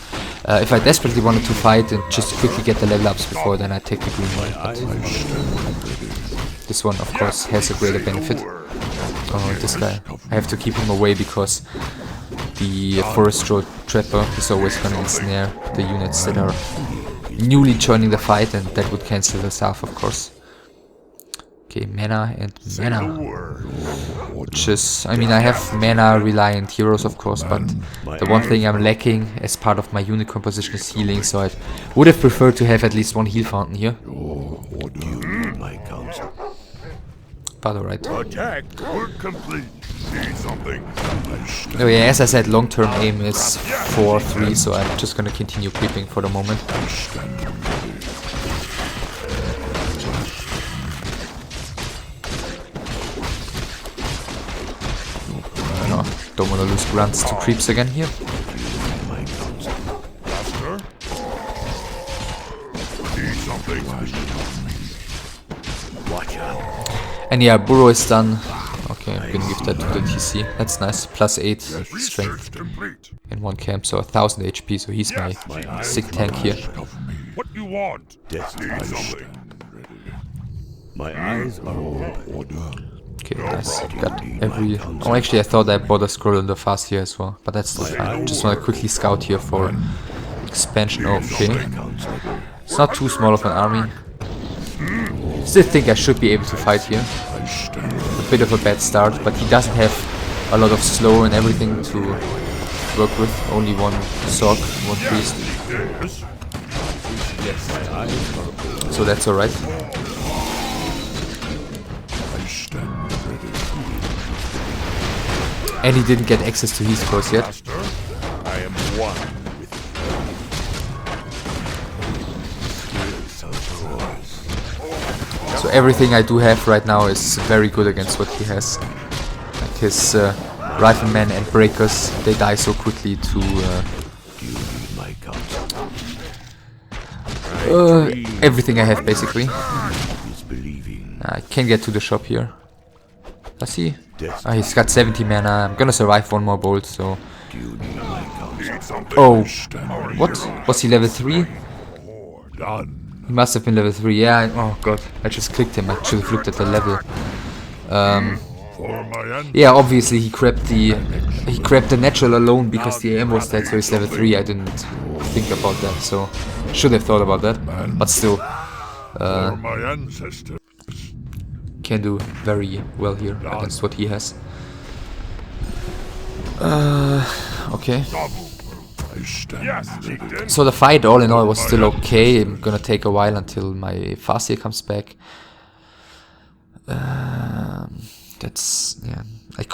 If I desperately wanted to fight and just quickly get the level ups before, then I'd take the green one. But this one, of course, has a greater benefit. Oh, this guy, I have to keep him away because the Forest Road Trapper is always gonna ensnare the units that are newly joining the fight, and that would cancel the South, of course. Okay, mana and mana. Which is, I mean, I have mana reliant heroes, of course, but the one thing I'm lacking as part of my unit composition is healing, so I would have preferred to have at least one heal fountain here. My counsel. But alright. Attack. Work complete. Need something. Oh yeah, as I said, long-term aim is 4-3, so I'm just gonna continue creeping for the moment. Don't want to lose grunts to creeps again here. Master? Need something. Watch out. And yeah, Burrow is done. Okay, I'm gonna give that to the TC. That's nice. Plus 8 strength Complete. in one camp, so 1000 HP, so he's my sick tank here. What you want? Destiny. Need something. My eyes are open. Okay, nice. Got every... Oh, actually, I thought I bought a scroll on the fast here as well, but that's still fine. Just want to quickly scout here for expansion. Okay. It's not too small of an army. Still think I should be able to fight here. I stand. A bit of a bad start, but he doesn't have a lot of slow and everything to work with. Only one Sorc, one Priest. So that's alright. I stand ready. And he didn't get access to his scores yet. I am one with So everything I do have right now is very good against what he has. Like his riflemen and breakers, they die so quickly to everything I have basically. I can get to the shop here. Does he? He's got 70 mana. I'm gonna survive one more bolt, so... Oh, what? Was he level 3? He must have been level 3, yeah. Oh god, I just clicked him. I should have looked at the level. Yeah, obviously he grabbed the natural alone because the AM was dead, so he's level 3. I didn't think about that, so should have thought about that. But still, can do very well here against what he has. Okay. So the fight all in all was still okay. I'm gonna take a while until my Farseer comes back. That's, yeah.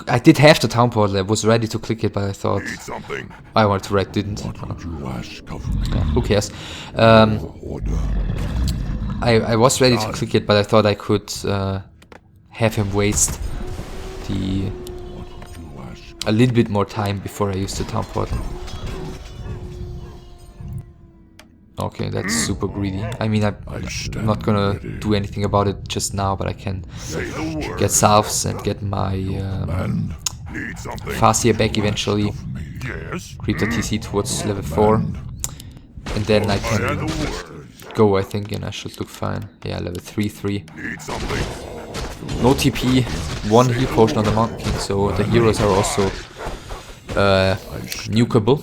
I did have the town portal. I was ready to click it, but I thought I wanted to write, didn't. Yeah, who cares? I was ready to click it, but I thought I could have him waste a little bit more time before I used the town portal. Okay, that's super greedy. I mean, I'm not gonna do anything about it just now, but I can get salves and get my Farseer back eventually. Creep the TC towards level 4. And then I can go, I think, and I should look fine. Yeah, level 3. No TP, 1 heal potion on the Mountain King, so the heroes are also nukeable.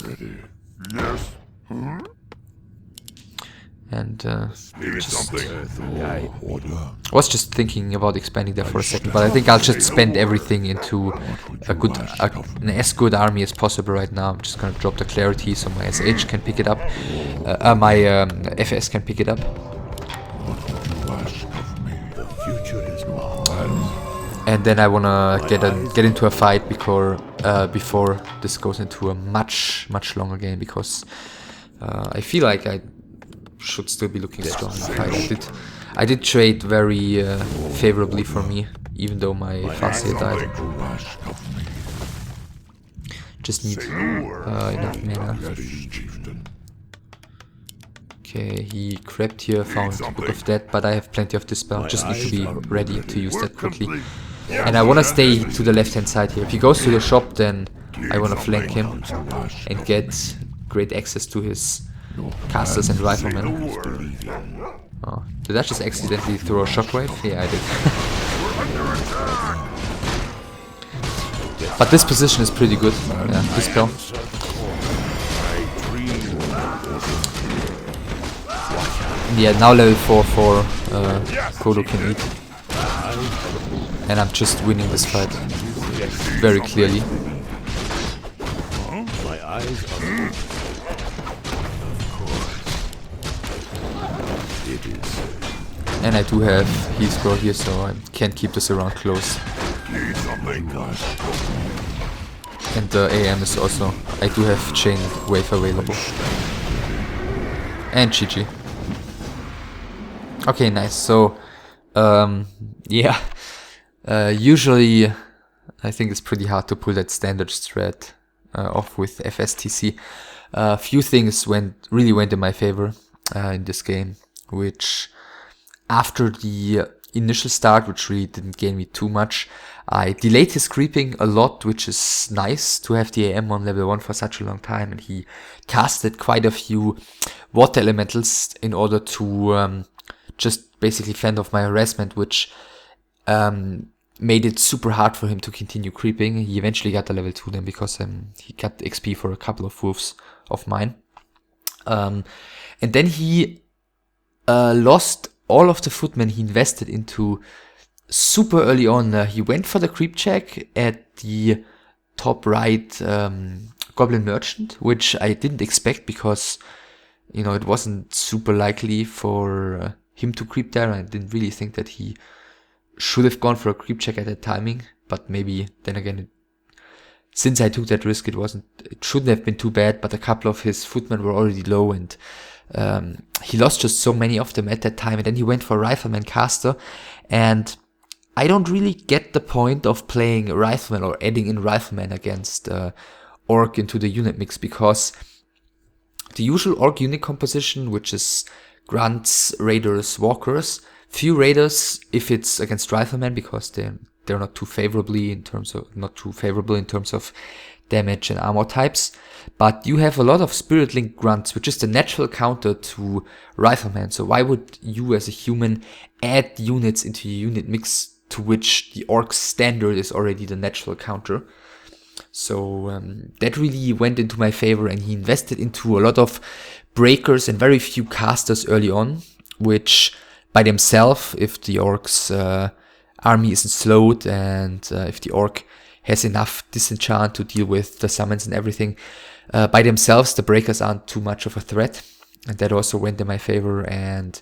And was just thinking about expanding there for a second, but I think I'll just spend everything into an as good army as possible right now. I'm just gonna drop the clarity so my SH can pick it up, my FS can pick it up. And then I wanna get into a fight before this goes into a much longer game, because I feel like I should still be looking strong in the fight. I did trade very favorably for me, even though my Farseer died. Just need enough mana. Okay, he grabbed here, found Book of Dead, but I have plenty of Dispel. Just need to be ready to use that quickly. And I wanna stay to the left hand side here. If he goes to the shop, then I wanna flank him and get great access to his casters and riflemen. Oh, did I just accidentally throw a shockwave? Yeah, I did. But this position is pretty good. Yeah, Dispel. Yeah, now level 4 for Kodo can eat. And I'm just winning this fight very clearly. my eyes are And I do have heal scroll here, so I can't keep this around close. And the AM is also... I do have chain wave available. And GG. Okay, nice. So, yeah. Usually, I think it's pretty hard to pull that standard strat off with FSTC. Few things really went in my favor in this game, which after the initial start, which really didn't gain me too much, I delayed his creeping a lot, which is nice to have the AM on level 1 for such a long time, and he casted quite a few water elementals in order to just basically fend off my harassment, which made it super hard for him to continue creeping. He eventually got the level 2 then because he got XP for a couple of wolves of mine. And then he lost all of the footmen he invested into super early on. He went for the creep check at the top right Goblin Merchant, which I didn't expect because, you know, it wasn't super likely for him to creep there. I didn't really think that he should have gone for a creep check at that timing, but maybe then again, since I took that risk, it shouldn't have been too bad, but a couple of his footmen were already low, and he lost just so many of them at that time, and then he went for Rifleman Caster, and I don't really get the point of playing Rifleman or adding in Rifleman against Orc into the unit mix, because the usual Orc unit composition, which is Grunts, Raiders, Walkers, few Raiders if it's against Riflemen, because they're not too favorable in terms of damage and armor types. But you have a lot of Spirit Link Grunts, which is the natural counter to Riflemen. So why would you as a human add units into your unit mix to which the Orc's standard is already the natural counter? So that really went into my favor, and he invested into a lot of breakers and very few casters early on, which by themselves, if the Orc's army isn't slowed and if the Orc has enough disenchant to deal with the summons and everything, by themselves the breakers aren't too much of a threat, and that also went in my favor. And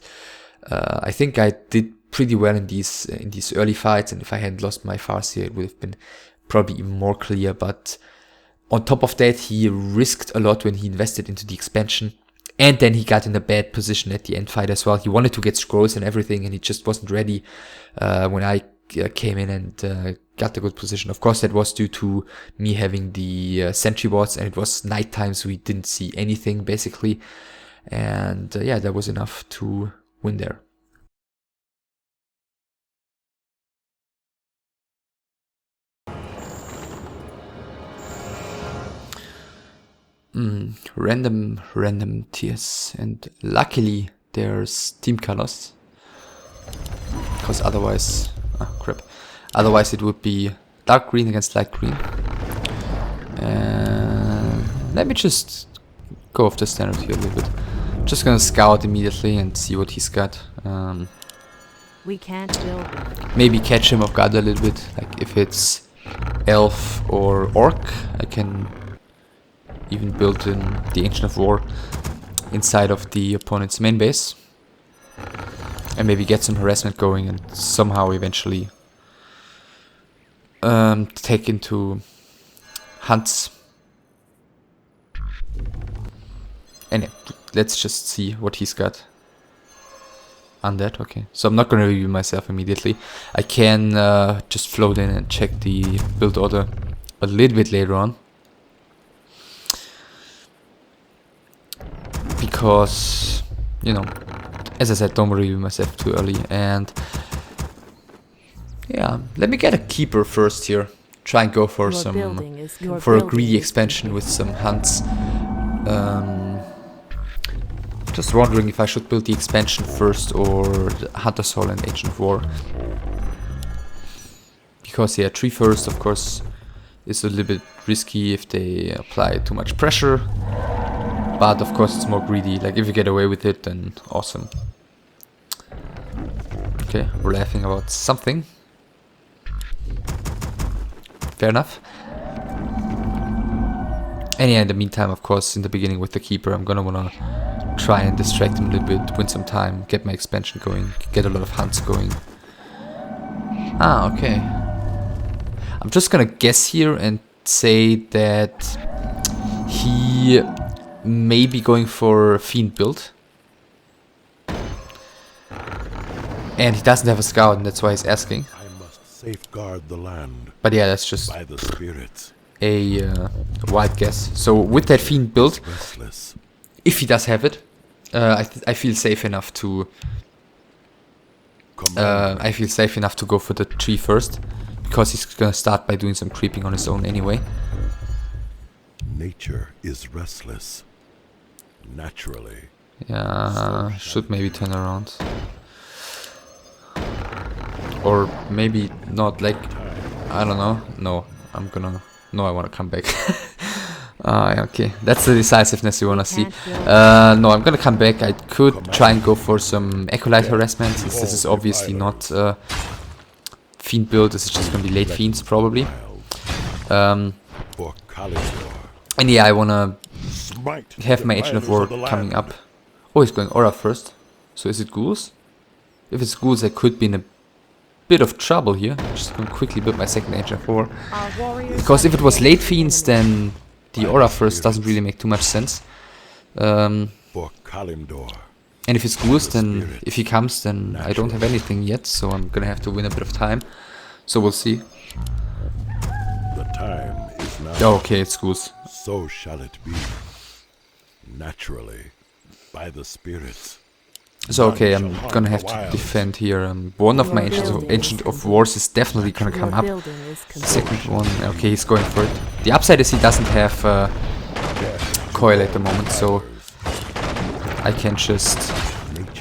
I think I did pretty well in these early fights, and if I hadn't lost my Farseer, it would have been probably even more clear. But on top of that, he risked a lot when he invested into the expansion, and then he got in a bad position at the end fight as well. He wanted to get scrolls and everything, and he just wasn't ready when I came in and got the good position. Of course, that was due to me having the sentry wards, and it was nighttime, so we didn't see anything basically. And yeah, that was enough to win there. Random tiers, and luckily there's team colors, because otherwise, otherwise it would be dark green against light green. And let me just go off the standard here a little bit. Just gonna scout immediately and see what he's got. We can't build. Maybe catch him off guard a little bit, like if it's elf or orc, I can even build in the Ancient of War inside of the opponent's main base, and maybe get some harassment going and somehow eventually take into hunts. Anyway, let's just see what he's got. Undead, okay. So I'm not gonna review myself immediately. I can just float in and check the build order a little bit later on, because, you know, as I said, don't review myself too early. And yeah, let me get a keeper first here. Try and go for a greedy expansion with some hunts. Just wondering if I should build the expansion first or the Hunter's Hall and Agent of War. Because yeah, tree first, of course, is a little bit risky if they apply too much pressure. But of course it's more greedy, like if you get away with it, then awesome. Okay, we're laughing about something. Fair enough. And yeah, in the meantime, of course, in the beginning with the Keeper, I'm gonna wanna try and distract him a little bit, win some time, get my expansion going, get a lot of hunts going. Ah, okay. I'm just gonna guess here and say that he may be going for Fiend build. And he doesn't have a scout, and that's why he's asking. I must safeguard the land. But yeah, that's just by the spirits. A wild guess. So with that Fiend build, Restless. if he does have it, I feel safe enough to go for the tree first, because he's gonna start by doing some creeping on his own anyway. Nature is restless. Naturally. Yeah, should maybe turn around. Or maybe not, like, I don't know. No, I want to come back. Ah, okay. That's the decisiveness you wanna see. No, I'm gonna come back. I could try and go for some Acolyte harassment, since this is obviously not Fiend build. This is just gonna be late Fiends, probably. For Kalindor. And yeah, I wanna Smite have the my Agent of War miners the coming land. up. Oh, he's going Aura first. So is it ghouls? If it's ghouls, I could be in a bit of trouble here. Just gonna quickly build my second Agent of War. Our warriors Because if have it was late engaged the Fiends, enemy. then the Aura first doesn't really make too much sense. For Kalindor. And if it's ghouls, then if he comes, then I don't have anything yet. So I'm gonna have to win a bit of time. So we'll see. The time is now. Oh, okay, it's ghouls. So shall it be. Naturally. By the spirits. So okay, I'm gonna have to defend here. One of my Agent of Wars is definitely gonna come Your up. building is complete. Second one, okay, he's going for it. The upside is he doesn't have coil at the moment, so I can just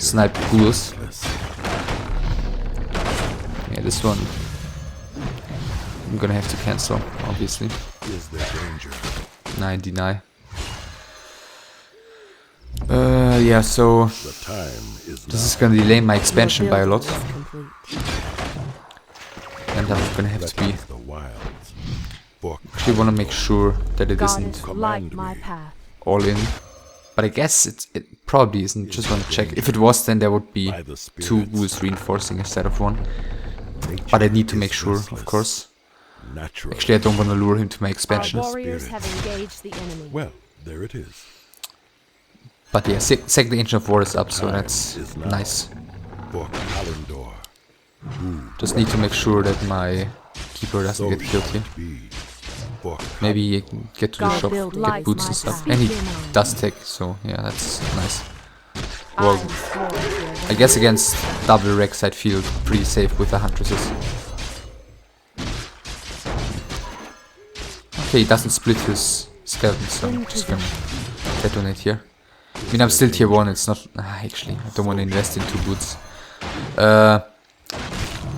snipe ghouls. Yeah, this one I'm gonna have to cancel, obviously. Is there danger? 9 deny. Yeah, so The time is this is gonna delay my expansion by a lot, Building is complete. and I'm gonna have to be. the wilds. For Actually, wanna make sure that it isn't Goddess, light my path. all in. But I guess it probably isn't. Just want to check. If it was, then there would be by the 2 spirits. ghouls reinforcing instead of 1. But I need to make sure, of course. Natural. Actually, I don't want to lure him to my Our expansion. warriors have engaged the enemy. Well, there it is. But yeah, second Agent of War is up, so that's nice. For Kalindor. Just need to make sure that my keeper doesn't get killed here. Be. For Maybe get to the God shop, build get light boots my and stuff. path. And he does tech, so yeah, that's nice. I Well, am sworn to your I guess against double Rex I'd feel pretty safe with the Huntresses. Okay, he doesn't split his skeletons, so I'm just gonna detonate here. I mean, I'm still tier 1, it's not... actually, I don't want to invest in 2 boots.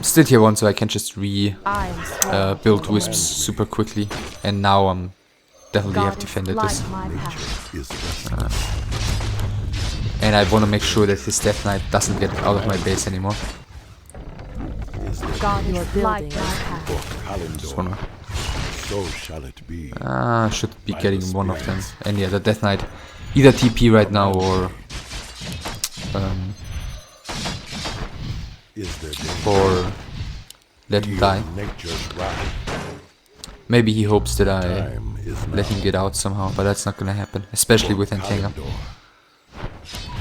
Still tier 1, so I can just I am sworn. build wisps super quickly. And now I'm definitely have Goddess, defended light this. my path. is restless. And I want to make sure that his Death Knight doesn't get out of my base anymore. Goddess, light my path. Just Kalindor. wanna... So shall it be. should be getting one of them. And yeah, the Death Knight, either TP right now or Is there danger? or let him die. Nature's wrath. Maybe he hopes that I Time is now. let him get out somehow, but that's not gonna happen, especially with Entangle. Kalindor.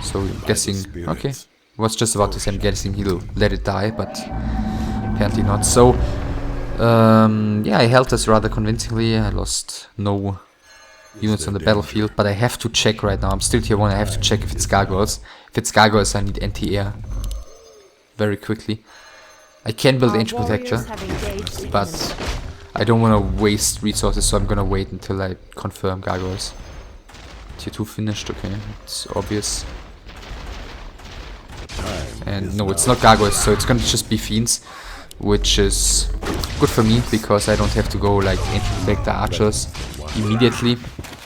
So I'm guessing, okay, was just about to say I'm guessing he'll let it die, but apparently not. So yeah, I held this rather convincingly. I lost no units on the battlefield, but I have to check right now. I'm still tier 1, I have to check if it's gargoyles. If it's gargoyles, I need anti-air very quickly. I can build Our Ancient Protector, warriors have engaged the but enemy. I don't want to waste resources, so I'm gonna wait until I confirm gargoyles. Tier 2 finished, okay, it's obvious. And no, it's not gargoyles, so it's gonna just be fiends, which is good for me because I don't have to go like Ancient Protector archers immediately.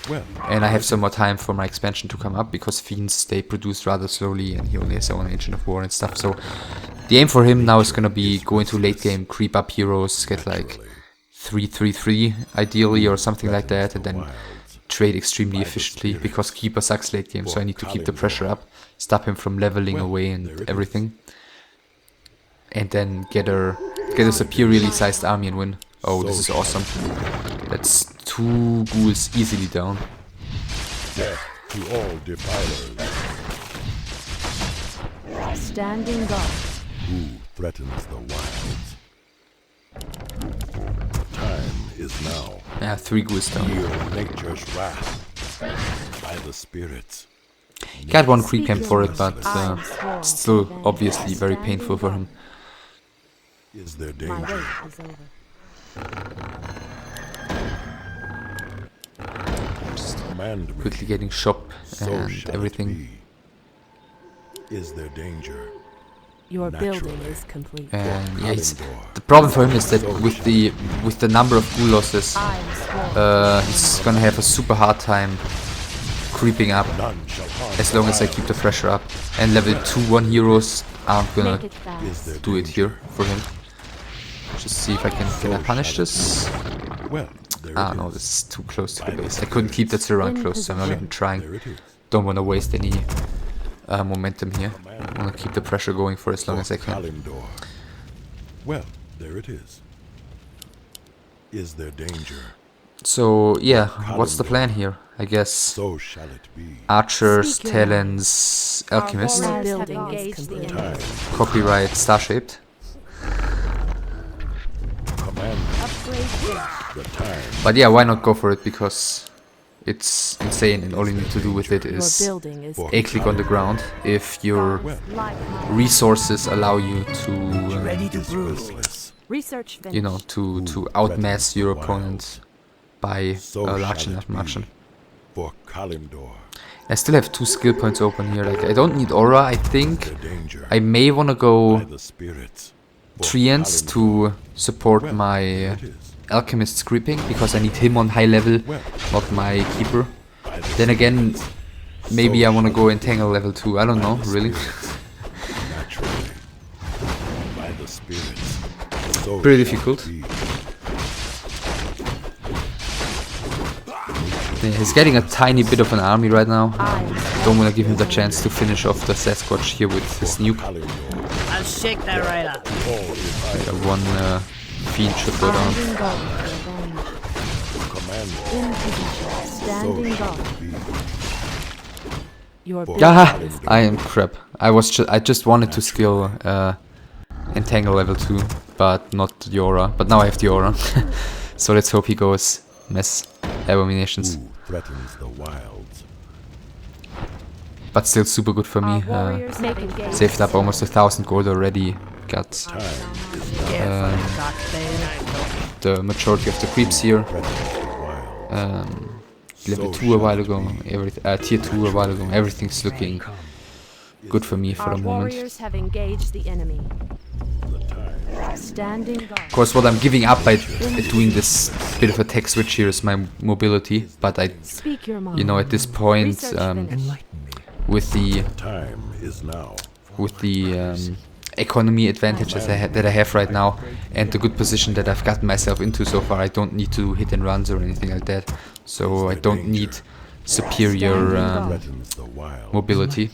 Well, And I have some more time for my expansion to come up because fiends, they produce rather slowly and he only has one Agent of War and stuff. So the aim for him now is gonna be go into late game, creep up heroes, get like 3-3-3 ideally or something like that, and then trade extremely efficiently because Keeper sucks late game, so I need to keep the pressure up, stop him from leveling away and everything, and then get a superiorly sized army and win. Oh, this is awesome. That's 2 ghouls easily down. death to all defilers. Standing guard. Who threatens the wilds? Time is now. Yeah, 3 ghouls down. Feel nature's wrath by the spirits. Got 1 creep camp for it, but I am sworn it's to still avenge. obviously very painful for him. Is there My danger? wait is over. Command me. Quickly getting shop So and shall it everything. be. Is there danger? Your building is complete. And yeah, the problem for him is that with the number of ghoul losses, I am sworn. he's gonna have a super hard time creeping up as long as I keep the pressure up. And level 2-1 heroes aren't gonna Make it fast. do it here for him. Just see if I can I punish this? Well, there Ah it no, is. this is too close to the base. I couldn't keep that Terenas close, so I'm not even trying. There it is. Don't want to waste any momentum here. I want to keep the pressure going for as long as I can. Kalimdor. Well, there it is. Is there danger? So yeah, what's the plan here? I guess So shall it be. archers, Speak your mind. talents, alchemist, My Warriors have building is engaged the complete. enemy. Time. copyright, star-shaped. Command. Upgrade this. The time. But yeah, why not go for it? Because it's insane and all you need to do with it Your is building is a click on the ground if your Well, like my resources allow you to is restless. research finished. you know, to outmass your opponent by So a large shall enough it be. margin. For Kalimdor. I still have 2 skill points open here. Like I don't need aura. I think The danger. I may wanna By go the spirits. For treants Kalimdor. to support Well, my there it is. alchemist's creeping because I need him on high level, Well, not my keeper. by the Then again, maybe So I wanna shall go it entangle level 2. I don't know, really. naturally. By the spirits. So Pretty shall difficult. it be. Yeah, he's getting a tiny bit of an army right now. I am Don't wanna give him the chance to finish off the Sasquatch here with his nuke. Kalimdor. I'll shake that right up. Yeah, one fiend should go down. standing guard. for advantage. Command. In position. So Standing shall guard. it be. Your For building Ah, is I am crap. I just wanted to skill entangle level 2, but not the aura. But now I have the aura. So let's hope he goes mess abominations. Who threatens the wilds? But still super good for me. Our warriors have engaged. Saved up almost 1,000 gold already. Got Time Careful, cocktail. the majority of the creeps here. threatens the wilds. Level So 2 a while shall it ago. be. Tier 2 a while ago. Everything's looking good for me for Our the moment. warriors have engaged the enemy. The time. Standing guard. Of course, what I'm giving up by doing this bit of a tech switch here is my mobility. But I, Speak your mind. you know, at this point, Research finished. with the Time is now. economy advantages that I have right now, and the good position that I've gotten myself into so far, I don't need to hit and runs or anything like that. So I don't need superior Threatens the wild. mobility.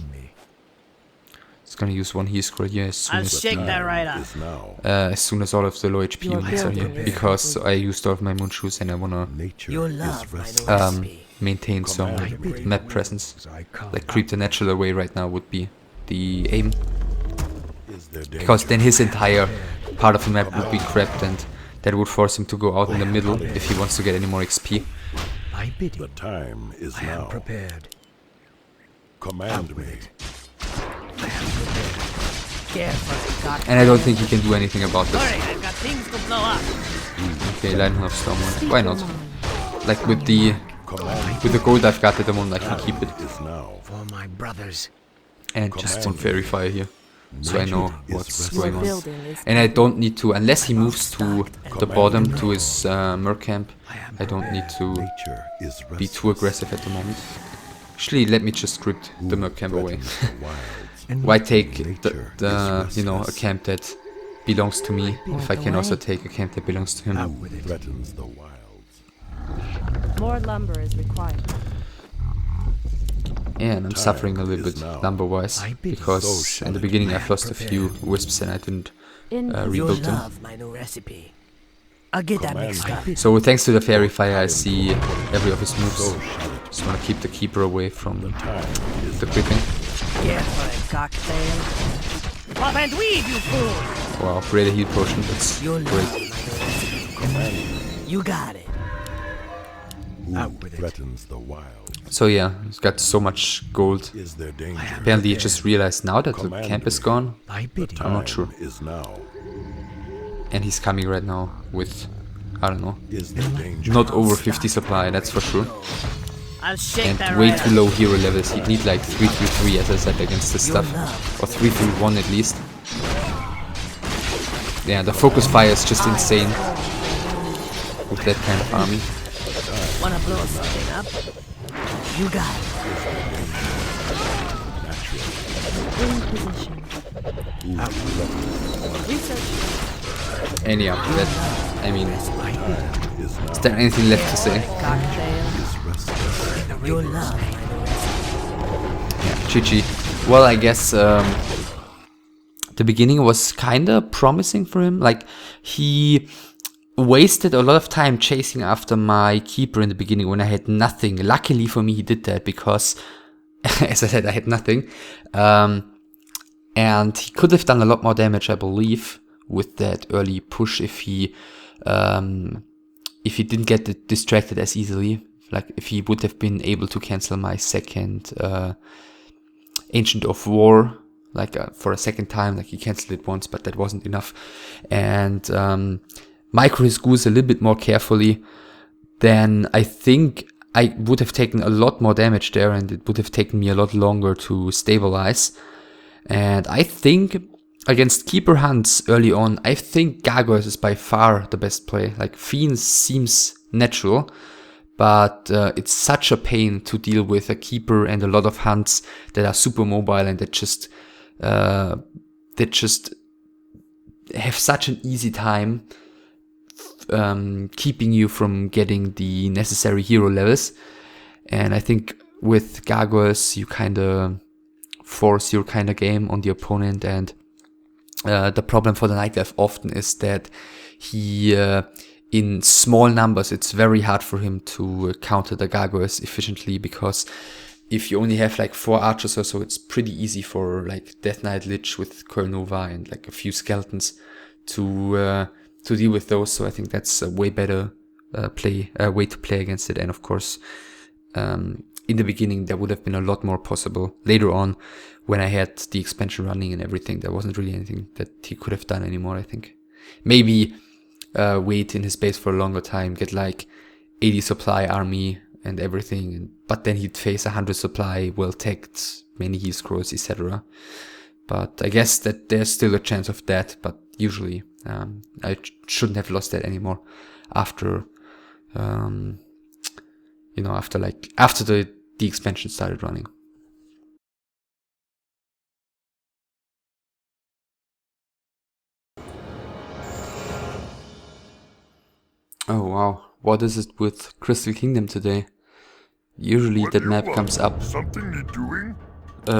It's gonna use one heal scroll here as soon I'll as shake that right up. Is now. as soon as all of the low HP Your units are here, building is because complete. I used all of my moon shoes and I wanna Nature You'll is love my restless. new recipe. maintain some map presence. Like creep the natural away right now would be the aim, Is there danger? because then his entire part of the map would be crept and that would force him to go out in the middle if he wants to get any more XP. My bidding. The time is I am now. prepared. Command me. Careful, cocktail. And I don't think he can do anything about this. Hurry, I've got things to blow up. Okay, Lightning of Storm. Speak Why your not? mind. Like with the gold I've got at the moment, I can keep it. Is now. For my brothers. And just on Fairy Fire here, so I know what's Your going on. building is And I don't need to, unless he moves to the bottom to his merc camp, I don't need to Nature is restless. be too aggressive at the moment. Actually, let me just script the merc camp away. Threatens the wilds. Why take the you know, a camp that belongs to me if I can also take a camp that belongs to him? Threatens the wilds. more lumber is required. Yeah, and I'm suffering a little bit number-wise, because in the beginning I've lost a few wisps and I didn't In You'll rebuild them. love my new recipe. I'll get that mixed up. So thanks to the Fairy Fire I see every of his moves. Just wanna keep the Keeper away from the creeping. Careful, cocktail. Pop and weave, you fool! Wow, greater heal potion, that's You'll love great. my new recipe. You got it. Who threatens the wild? So yeah, he's got so much gold. Is there danger? Apparently he just realized now that the camp is gone, My bidding. I'm not sure. Is now. and he's coming right now with, I don't know, Is there danger? not over 50 supply, that's for sure. I'll shake And that way right too up. low hero levels, he'd need like 3-3-3 as I said against this stuff, or 3-3-1 at least. yeah, the focus fire is just insane with that kind of army. Wanna blow something up? You got it. In position. Research. And yeah, that, I mean, is there anything left to say? Cocktail. Your love. Yeah, GG. Well, I guess the beginning was kinda promising for him. Like, he wasted a lot of time chasing after my keeper in the beginning when I had nothing. Luckily for me, he did that because, as I said, I had nothing. And he could have done a lot more damage, I believe, with that early push if he didn't get distracted as easily. Like, if he would have been able to cancel my second Ancient of War, like for a second time. Like, he cancelled it once, but that wasn't enough. And micro his goose a little bit more carefully, then I think I would have taken a lot more damage there, and it would have taken me a lot longer to stabilize. And I think against Keeper Hunts early on, I think Gargoyles is by far the best play. Like, Fiends seems natural, but it's such a pain to deal with a Keeper and a lot of Hunts that are super mobile and that just have such an easy time keeping you from getting the necessary hero levels. And I think with Gargoyles, you kind of force your kind of game on the opponent, and the problem for the Nightelf often is that he, in small numbers, it's very hard for him to counter the Gargoyles efficiently, because if you only have like 4 archers or so, it's pretty easy for like Death Knight Lich with Coil Nova and like a few skeletons to deal with those. So I think that's a way better way to play against it. And of course, in the beginning, there would have been a lot more possible. Later on, when I had the expansion running and everything, there wasn't really anything that he could have done anymore, I think. Maybe wait in his base for a longer time, get like 80 supply army and everything, but then he'd face 100 supply, well-teched, many heal scrolls, etc. But I guess that there's still a chance of that, but usually I shouldn't have lost that anymore after after the expansion started running. Oh wow, what is it with Crystal Kingdom today? Usually What that you map want? comes up, Something need doing? Be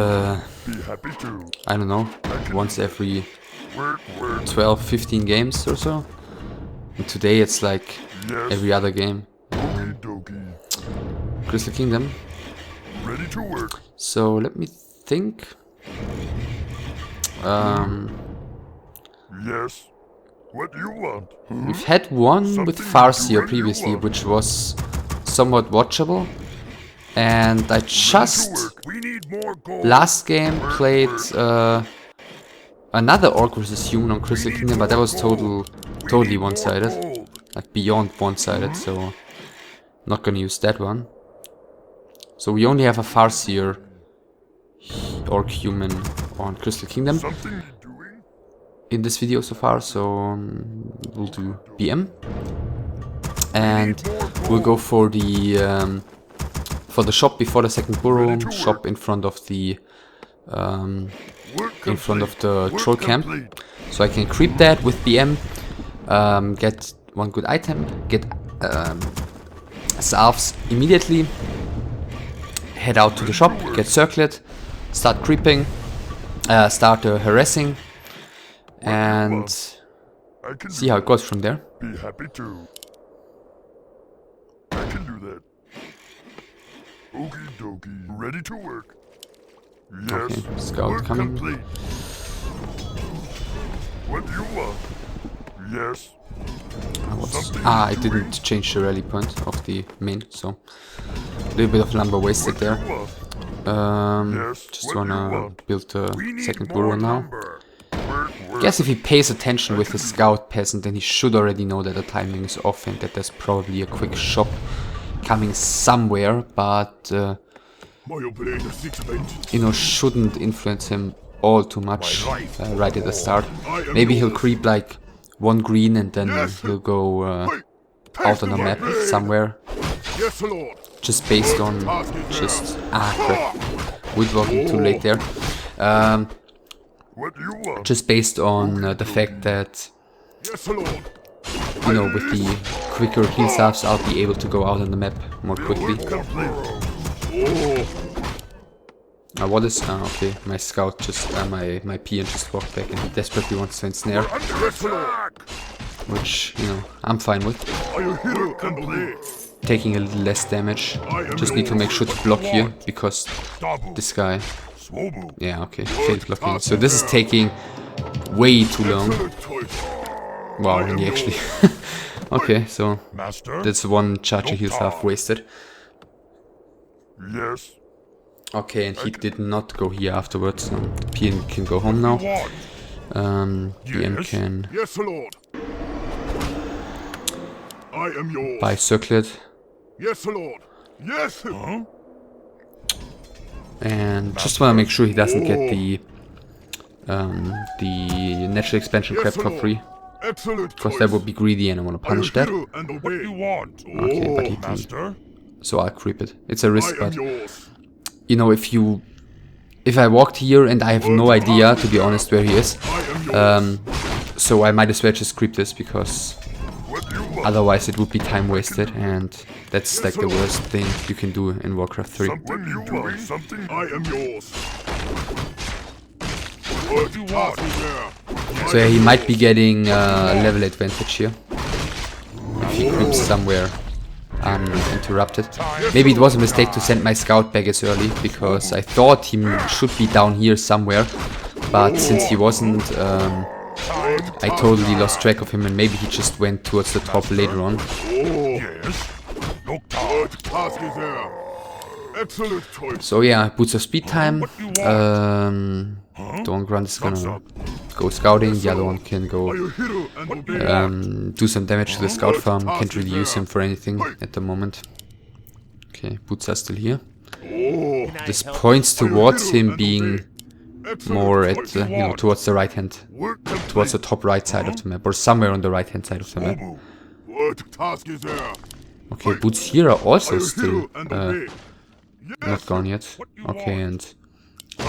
happy to. I don't know, once every Work. 12-15 games or so. And today it's like Yes. every other game. Okie dokie. Crystal Kingdom. Ready to work. So let me think. Yes. What you want? We've had one with Something Farseer you previously, want. which was somewhat watchable. And I Ready to just work. We need more gold. last game played another Orc vs Human on Crystal Kingdom, but that was totally one-sided, Gold. like beyond one-sided. So not gonna use that one. So we only have a Farseer Orc Human on Crystal Kingdom Something need doing? in this video so far, so we'll do BM. And we'll go for the shop before the second burrow, shop in front of the troll camp. So I can creep that with BM, get one good item, get salves immediately, head out to the shop, get circlet, start creeping, start harassing, and I can see how it goes from there. be happy to. I can do that. Okie dokie. Ready to work. Yes. Okay, scout Work coming. complete. What do you want? Yes. I didn't change the rally point of the main, so a little bit of lumber wasted there. What do you want? Yes. Just What do you wanna want? build We the need second more burrow now. lumber. Work. Guess if he pays attention with his scout peasant, then he should already know that the timing is off and that there's probably a quick shop coming somewhere, but My operator 6 event. shouldn't influence him all too much right at the start. Maybe he'll creep like 1 green and then he'll go out on the map somewhere. Yes, Lord. Just based on crap. Woodwalking too late there. What do you want? Just based on the fact that, Yes, Lord. you know, with the quicker heal salves, I'll be able to go out on the map more quickly. What is... okay, my scout just... my peon just walked back and he desperately wants to ensnare. Which, you know, I'm fine with. Taking a little less damage. Just need to make sure to block here, because this guy... Yeah, okay, failed blocking. So this is taking way too long. Wow, and he actually... Okay, so that's 1 charge of heals half wasted. Yes. Okay, and he did not go here afterwards, so PM can go home now. PM can Yes, Lord. I am yours. buy circlet. Yes, Lord. Yes. And just want to make sure he doesn't get the natural expansion crap for free. Excellent. Because that would be greedy and I want to punish that. What do you want? Okay, but he can. So I'll creep it. It's a risk, but Yours. you know, if I walked here and I have no idea, to be honest, where he is, so I might as well just creep this, because otherwise it would be time wasted, and that's like the worst thing you can do in Warcraft 3. Something you want? Something? I am yours. What do you want? So yeah, he might be getting level advantage here if he creeps somewhere uninterrupted. Maybe it was a mistake to send my scout back as early, because I thought he should be down here somewhere, but since he wasn't, I totally lost track of him, and maybe he just went towards the top later on. So yeah, boots of speed time. The one grunt is gonna go scouting, the other one can go do some damage to the scout farm. Can't really use him for anything at the moment. Okay, boots are still here. This points towards him being more at the, you know, towards the right hand, towards the top right side of the map, or somewhere on the right hand side of the map. Okay, boots here are also still not gone yet. Okay, and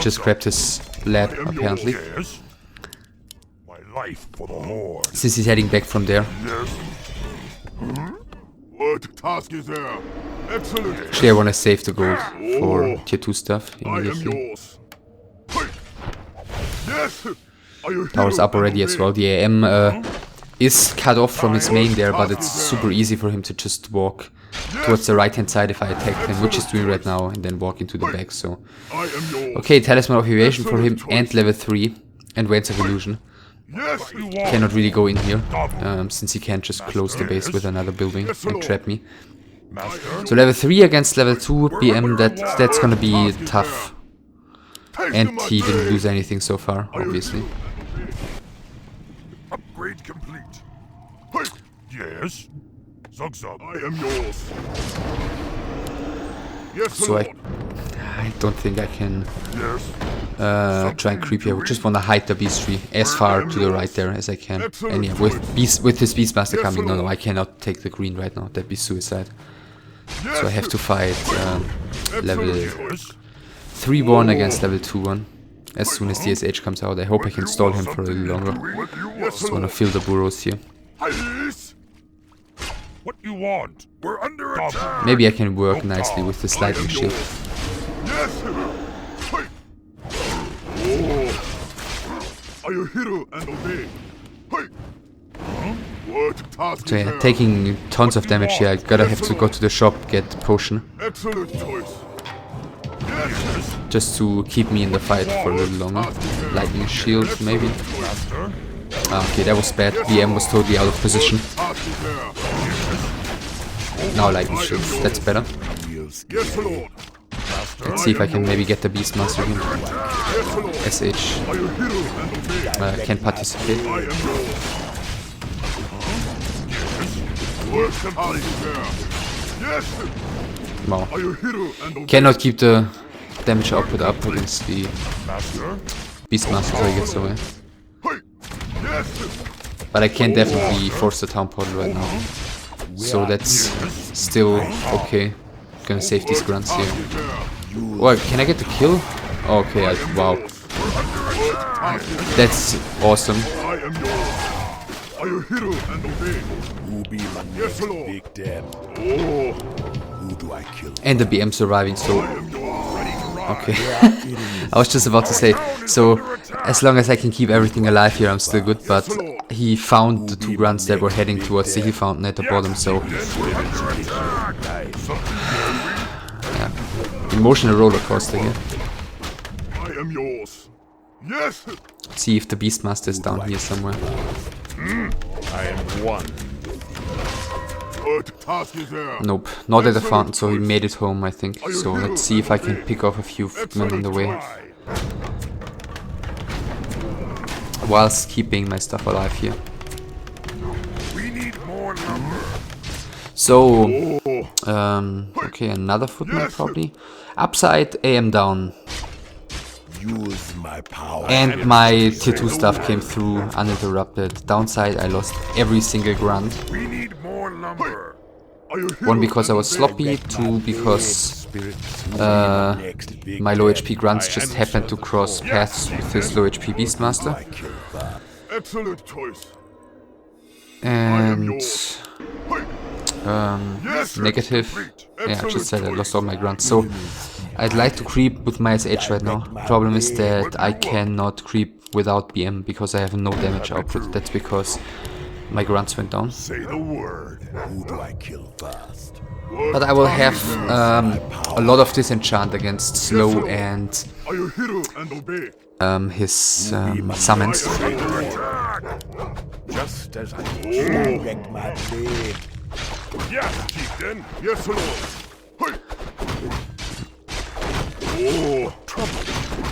just grabbed his lab apparently. Since he's heading back from there. Actually, I want to save the gold for tier 2 stuff immediately. Tower's up already as well. The AM is cut off from his main there, but it's super easy for him to just walk towards the right hand side if I attack him, which he's doing right now, and then walk into the back. So okay, Talisman of Evasion for him and level 3 and Wands of Illusion. Cannot really go in here, since he can't just close the base with another building and trap me. So level 3 against level 2 BM, that's gonna be tough. And he didn't lose anything so far, obviously. Upgrade complete. Yes. Zug. I am yours. Yes, so I don't think I can try and creep here. I just want to hide the Wc3 as far to the right there as I can. And yeah, with his Beastmaster coming, no, I cannot take the green right now. That'd be suicide. So I have to fight level 3-1 against level 2-1 as soon as DSH comes out. I hope I can stall him for a little longer. Just want to fill the burrows here. What you want? We're under attack. Maybe I can work nicely with the lightning shield. Yes. Are you hero and obey? What task? So yeah, taking tons of damage here. I gotta have to go to the shop, get potion. Excellent choice. Just to keep me in the fight for a little longer. Lightning shield, maybe. Okay, that was bad. BM was totally out of position. Now lightning shield, that's better. Let's see if I can maybe get the Beastmaster again. SH can't participate. Wow. Cannot keep the damage output up against the Beastmaster, so he gets away. But I can definitely force the town portal right now. So that's still okay. Gonna save these grunts here. Oh, can I get the kill? Okay, wow. That's awesome. I am yours. Are you hero and obey? Who be my Yes, next Lord. Big Dem? Oh, Who do I kill? And the BM surviving, so... I am yours. Ready to ride. Okay. I was just about to say, so as long as I can keep everything alive here, I'm still good, but he found the 2 grunts that were heading towards the heal fountain at the bottom, so... Yeah. Emotional roller coaster here. I am yours. Yes. Let's see if the Beastmaster is down here somewhere. I am one. What task is there? Nope, not at the fountain, so he made it home, I think. So let's see if I can pick off a few men on the way, whilst keeping my stuff alive here. We need more lumber. So, okay, another footman probably. Upside, AM down. Use my power. And my tier 2 stuff came through uninterrupted. Downside, I lost every single grunt. We need more lumber. Are you 1 because I was sloppy, 2 because my low HP grunts just happened to cross paths with his low HP Beastmaster. excellent choice? And negative. Yeah, I just said I lost all my grunts. So I'd like to creep with my SH right now. Problem is that I cannot creep without BM because I have no damage output. That's because my grunts went down. Say the word. Who do I kill first? But I will have a lot of disenchant against slow and Are you hero and obey? his summons. Just as I Direct my blade. Yes, chieftain. Yes, lord. Hey. Oh, trouble.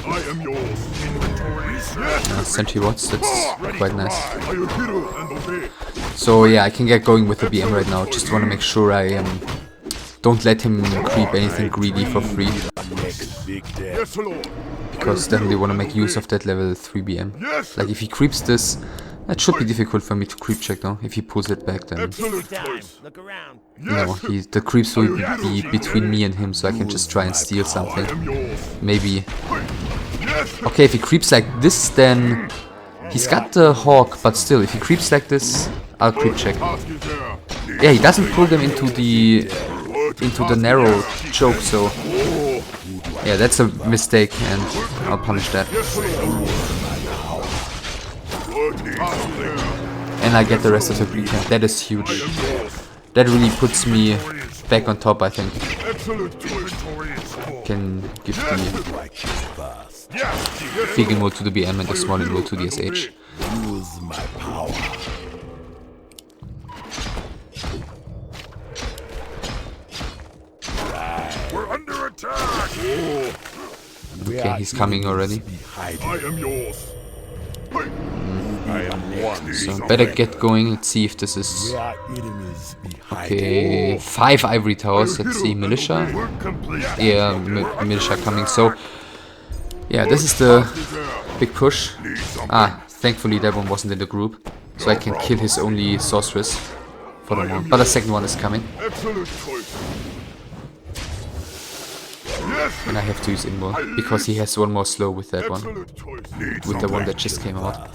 I am yours. Inventories. Yes. Sentry watts, that's quite nice. Are you hero and obey? So yeah, I can get going with the BM right now. Just want to make sure I don't let him creep anything greedy for free. Next Big Dem. Yes, lord. Because definitely want to make use of that level 3 BM. Yes. Like if he creeps this, that should be difficult for me to creep check though. If he pulls it back, then Excellent choice. Look around. no, the creeps will be between me and him, so I can just try and steal I something. am yours. Maybe. Yes. Okay, if he creeps like this, then he's got the hawk, but still, if he creeps like this, I'll creep check. Task is there. Yeah, he doesn't pull them into the narrow choke, so yeah, that's a mistake, and I'll punish that. Yes, lord. What task is there? And I get the rest of the creep camp. That is huge. That really puts me back on top, I think. Excellent choice. Can give the Who do I kill first? Yes. Yes. big mode to the BM and the small mode to the SH. Use my power. We're under attack. Okay, he's coming already. I am yours. Hey. I am one. So better get going. Let's see if this is There are enemies behind. okay. 5 ivory towers. Let's see, militia. Work complete. Yeah, militia coming. So yeah, this is the big push. Ah, thankfully that one wasn't in the group, so I can kill his only sorceress for the moment. But the second one is coming, Excellent choice. Yes. and I have to use Inmol because he has one more slow with that one, Excellent choice. with the one that just came out.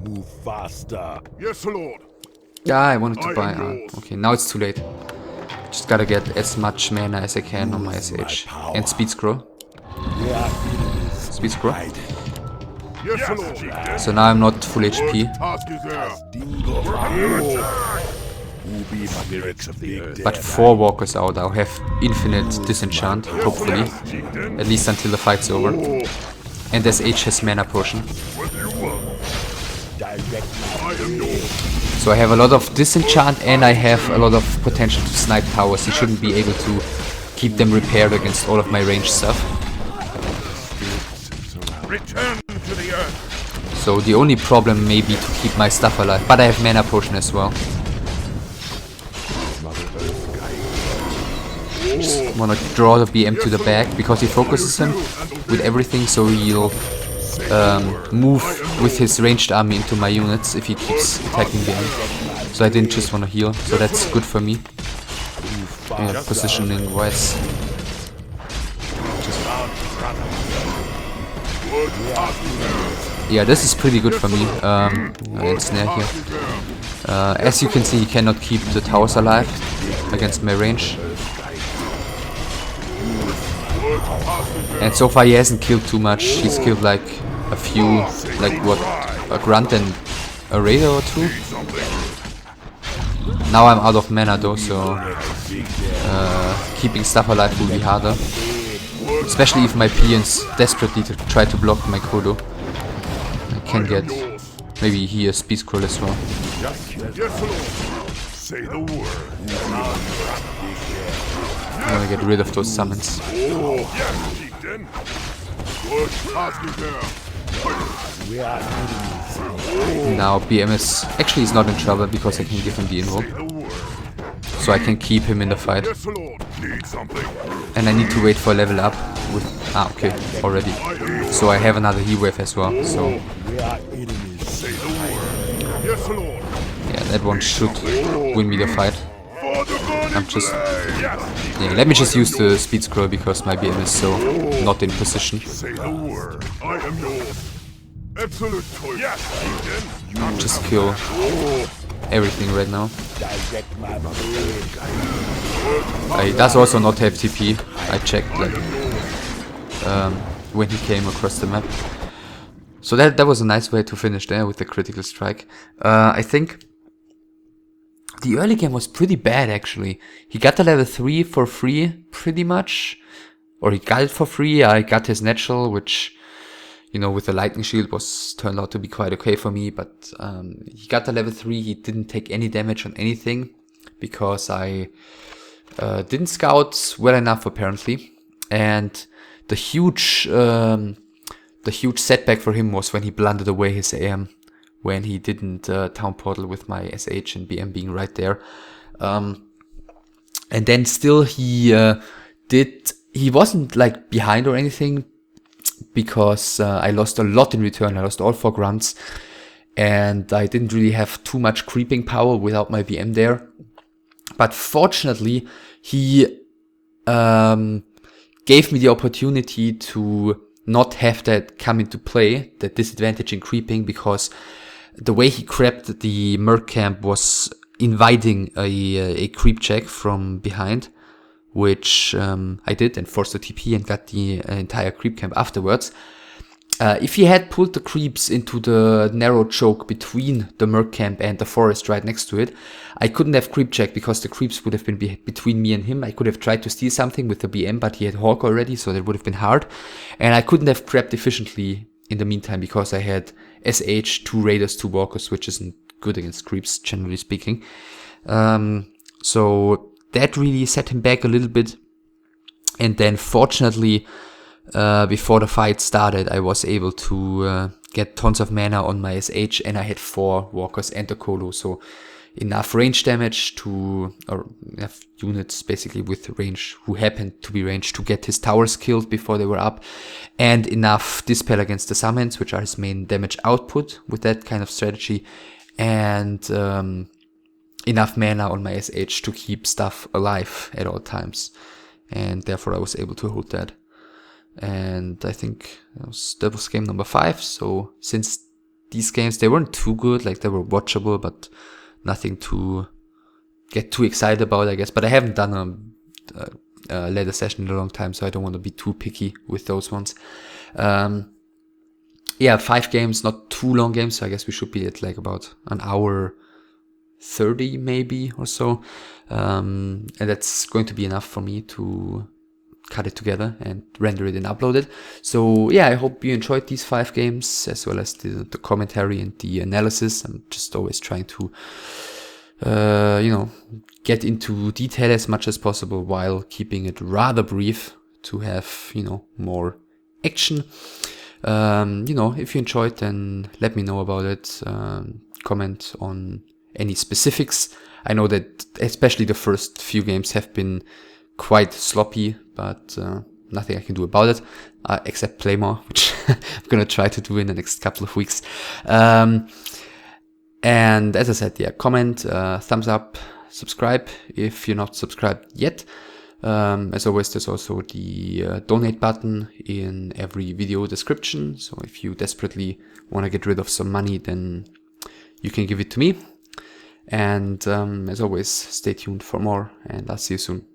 Move faster. Yes, lord. Yeah, I wanted to buy. Okay, now it's too late. Just gotta get as much mana as I can on my SH and speed scroll. There are enemies Speed scroll. hiding. Yes, lord. So now I'm not full HP, Task is there. Dingo. Who be my next Big Dem? but 4 walkers out, I'll have infinite disenchant, hopefully, at least until the fight's over. And SH has mana potion, Direct I am yours. so I have a lot of disenchant and I have a lot of potential to snipe towers. He shouldn't be able to keep them repaired against all of my ranged stuff. Return to the earth. So the only problem may be to keep my stuff alive, but I have mana potion as well. Just wanna draw the BM to the back because he focuses him with everything, so he'll move with his ranged army into my units if he keeps attacking the end. So I didn't just want to heal, so that's good for me. Yeah, positioning wise. Yeah, this is pretty good for me. Ensnare here. As you can see, he cannot keep the towers alive against my range. And so far he hasn't killed too much. He's killed like a few, like what, a grunt and a raider or two. Now I'm out of mana though, so keeping stuff alive will be harder. Especially if my peons desperately try to block my Kodo. I can get maybe here speed scroll as well. I want to get rid of those summons. Now BM is actually he's not in trouble because I can give him the invoke. So I can keep him in the fight. And I need to wait for a level up with okay, already. So I have another heat wave as well, so yeah, that one should win me the fight. I'm just yeah, let me just use the speed scroll because my BM is so not in position. Just kill everything right now. He does also not have TP. I checked like when he came across the map. So that was a nice way to finish there with the critical strike. I think the early game was pretty bad actually. He got the level 3 for free pretty much. Or he got it for free. I got his natural, which, you know, with the lightning shield turned out to be quite okay for me. But he got the level 3. He didn't take any damage on anything because I didn't scout well enough apparently. And the huge setback for him was when he blundered away his AM. When he didn't town portal with my SH and BM being right there. And then still he wasn't like behind or anything, because I lost a lot in return. I lost all 4 grunts, and I didn't really have too much creeping power without my BM there. But fortunately, he gave me the opportunity to not have that come into play, that disadvantage in creeping, because the way he crept the merc camp was inviting a creep check from behind, which I did and forced the TP and got the entire creep camp afterwards. If he had pulled the creeps into the narrow choke between the merc camp and the forest right next to it, I couldn't have creep checked because the creeps would have been between me and him. I could have tried to steal something with the BM, but he had Hawk already, so that would have been hard. And I couldn't have crept efficiently in the meantime because I had SH, 2 raiders, 2 walkers, which isn't good against creeps, generally speaking. So that really set him back a little bit. And then fortunately, before the fight started, I was able to get tons of mana on my SH, and I had 4 walkers and a Colo, so enough range damage or enough units basically with range who happened to be ranged to get his towers killed before they were up, and enough dispel against the summons, which are his main damage output with that kind of strategy, and enough mana on my SH to keep stuff alive at all times, and therefore I was able to hold that. And I think that was game number 5. So since these games, they weren't too good, like they were watchable, but nothing to get too excited about, I guess. But I haven't done a ladder session in a long time, so I don't want to be too picky with those ones. Yeah, 5 games, not too long games, so I guess we should be at like about an hour 30 maybe or so. And that's going to be enough for me to cut it together and render it and upload it. So yeah, I hope you enjoyed these 5 games as well as the commentary and the analysis. I'm just always trying to get into detail as much as possible while keeping it rather brief to have, more action. If you enjoyed, then let me know about it. Comment on any specifics. I know that especially the first few games have been quite sloppy, but nothing I can do about it, except play more, which I'm gonna try to do in the next couple of weeks. And as I said, yeah, comment, thumbs up, subscribe if you're not subscribed yet. As always, there's also the donate button in every video description. So if you desperately want to get rid of some money, then you can give it to me. And as always, stay tuned for more, and I'll see you soon.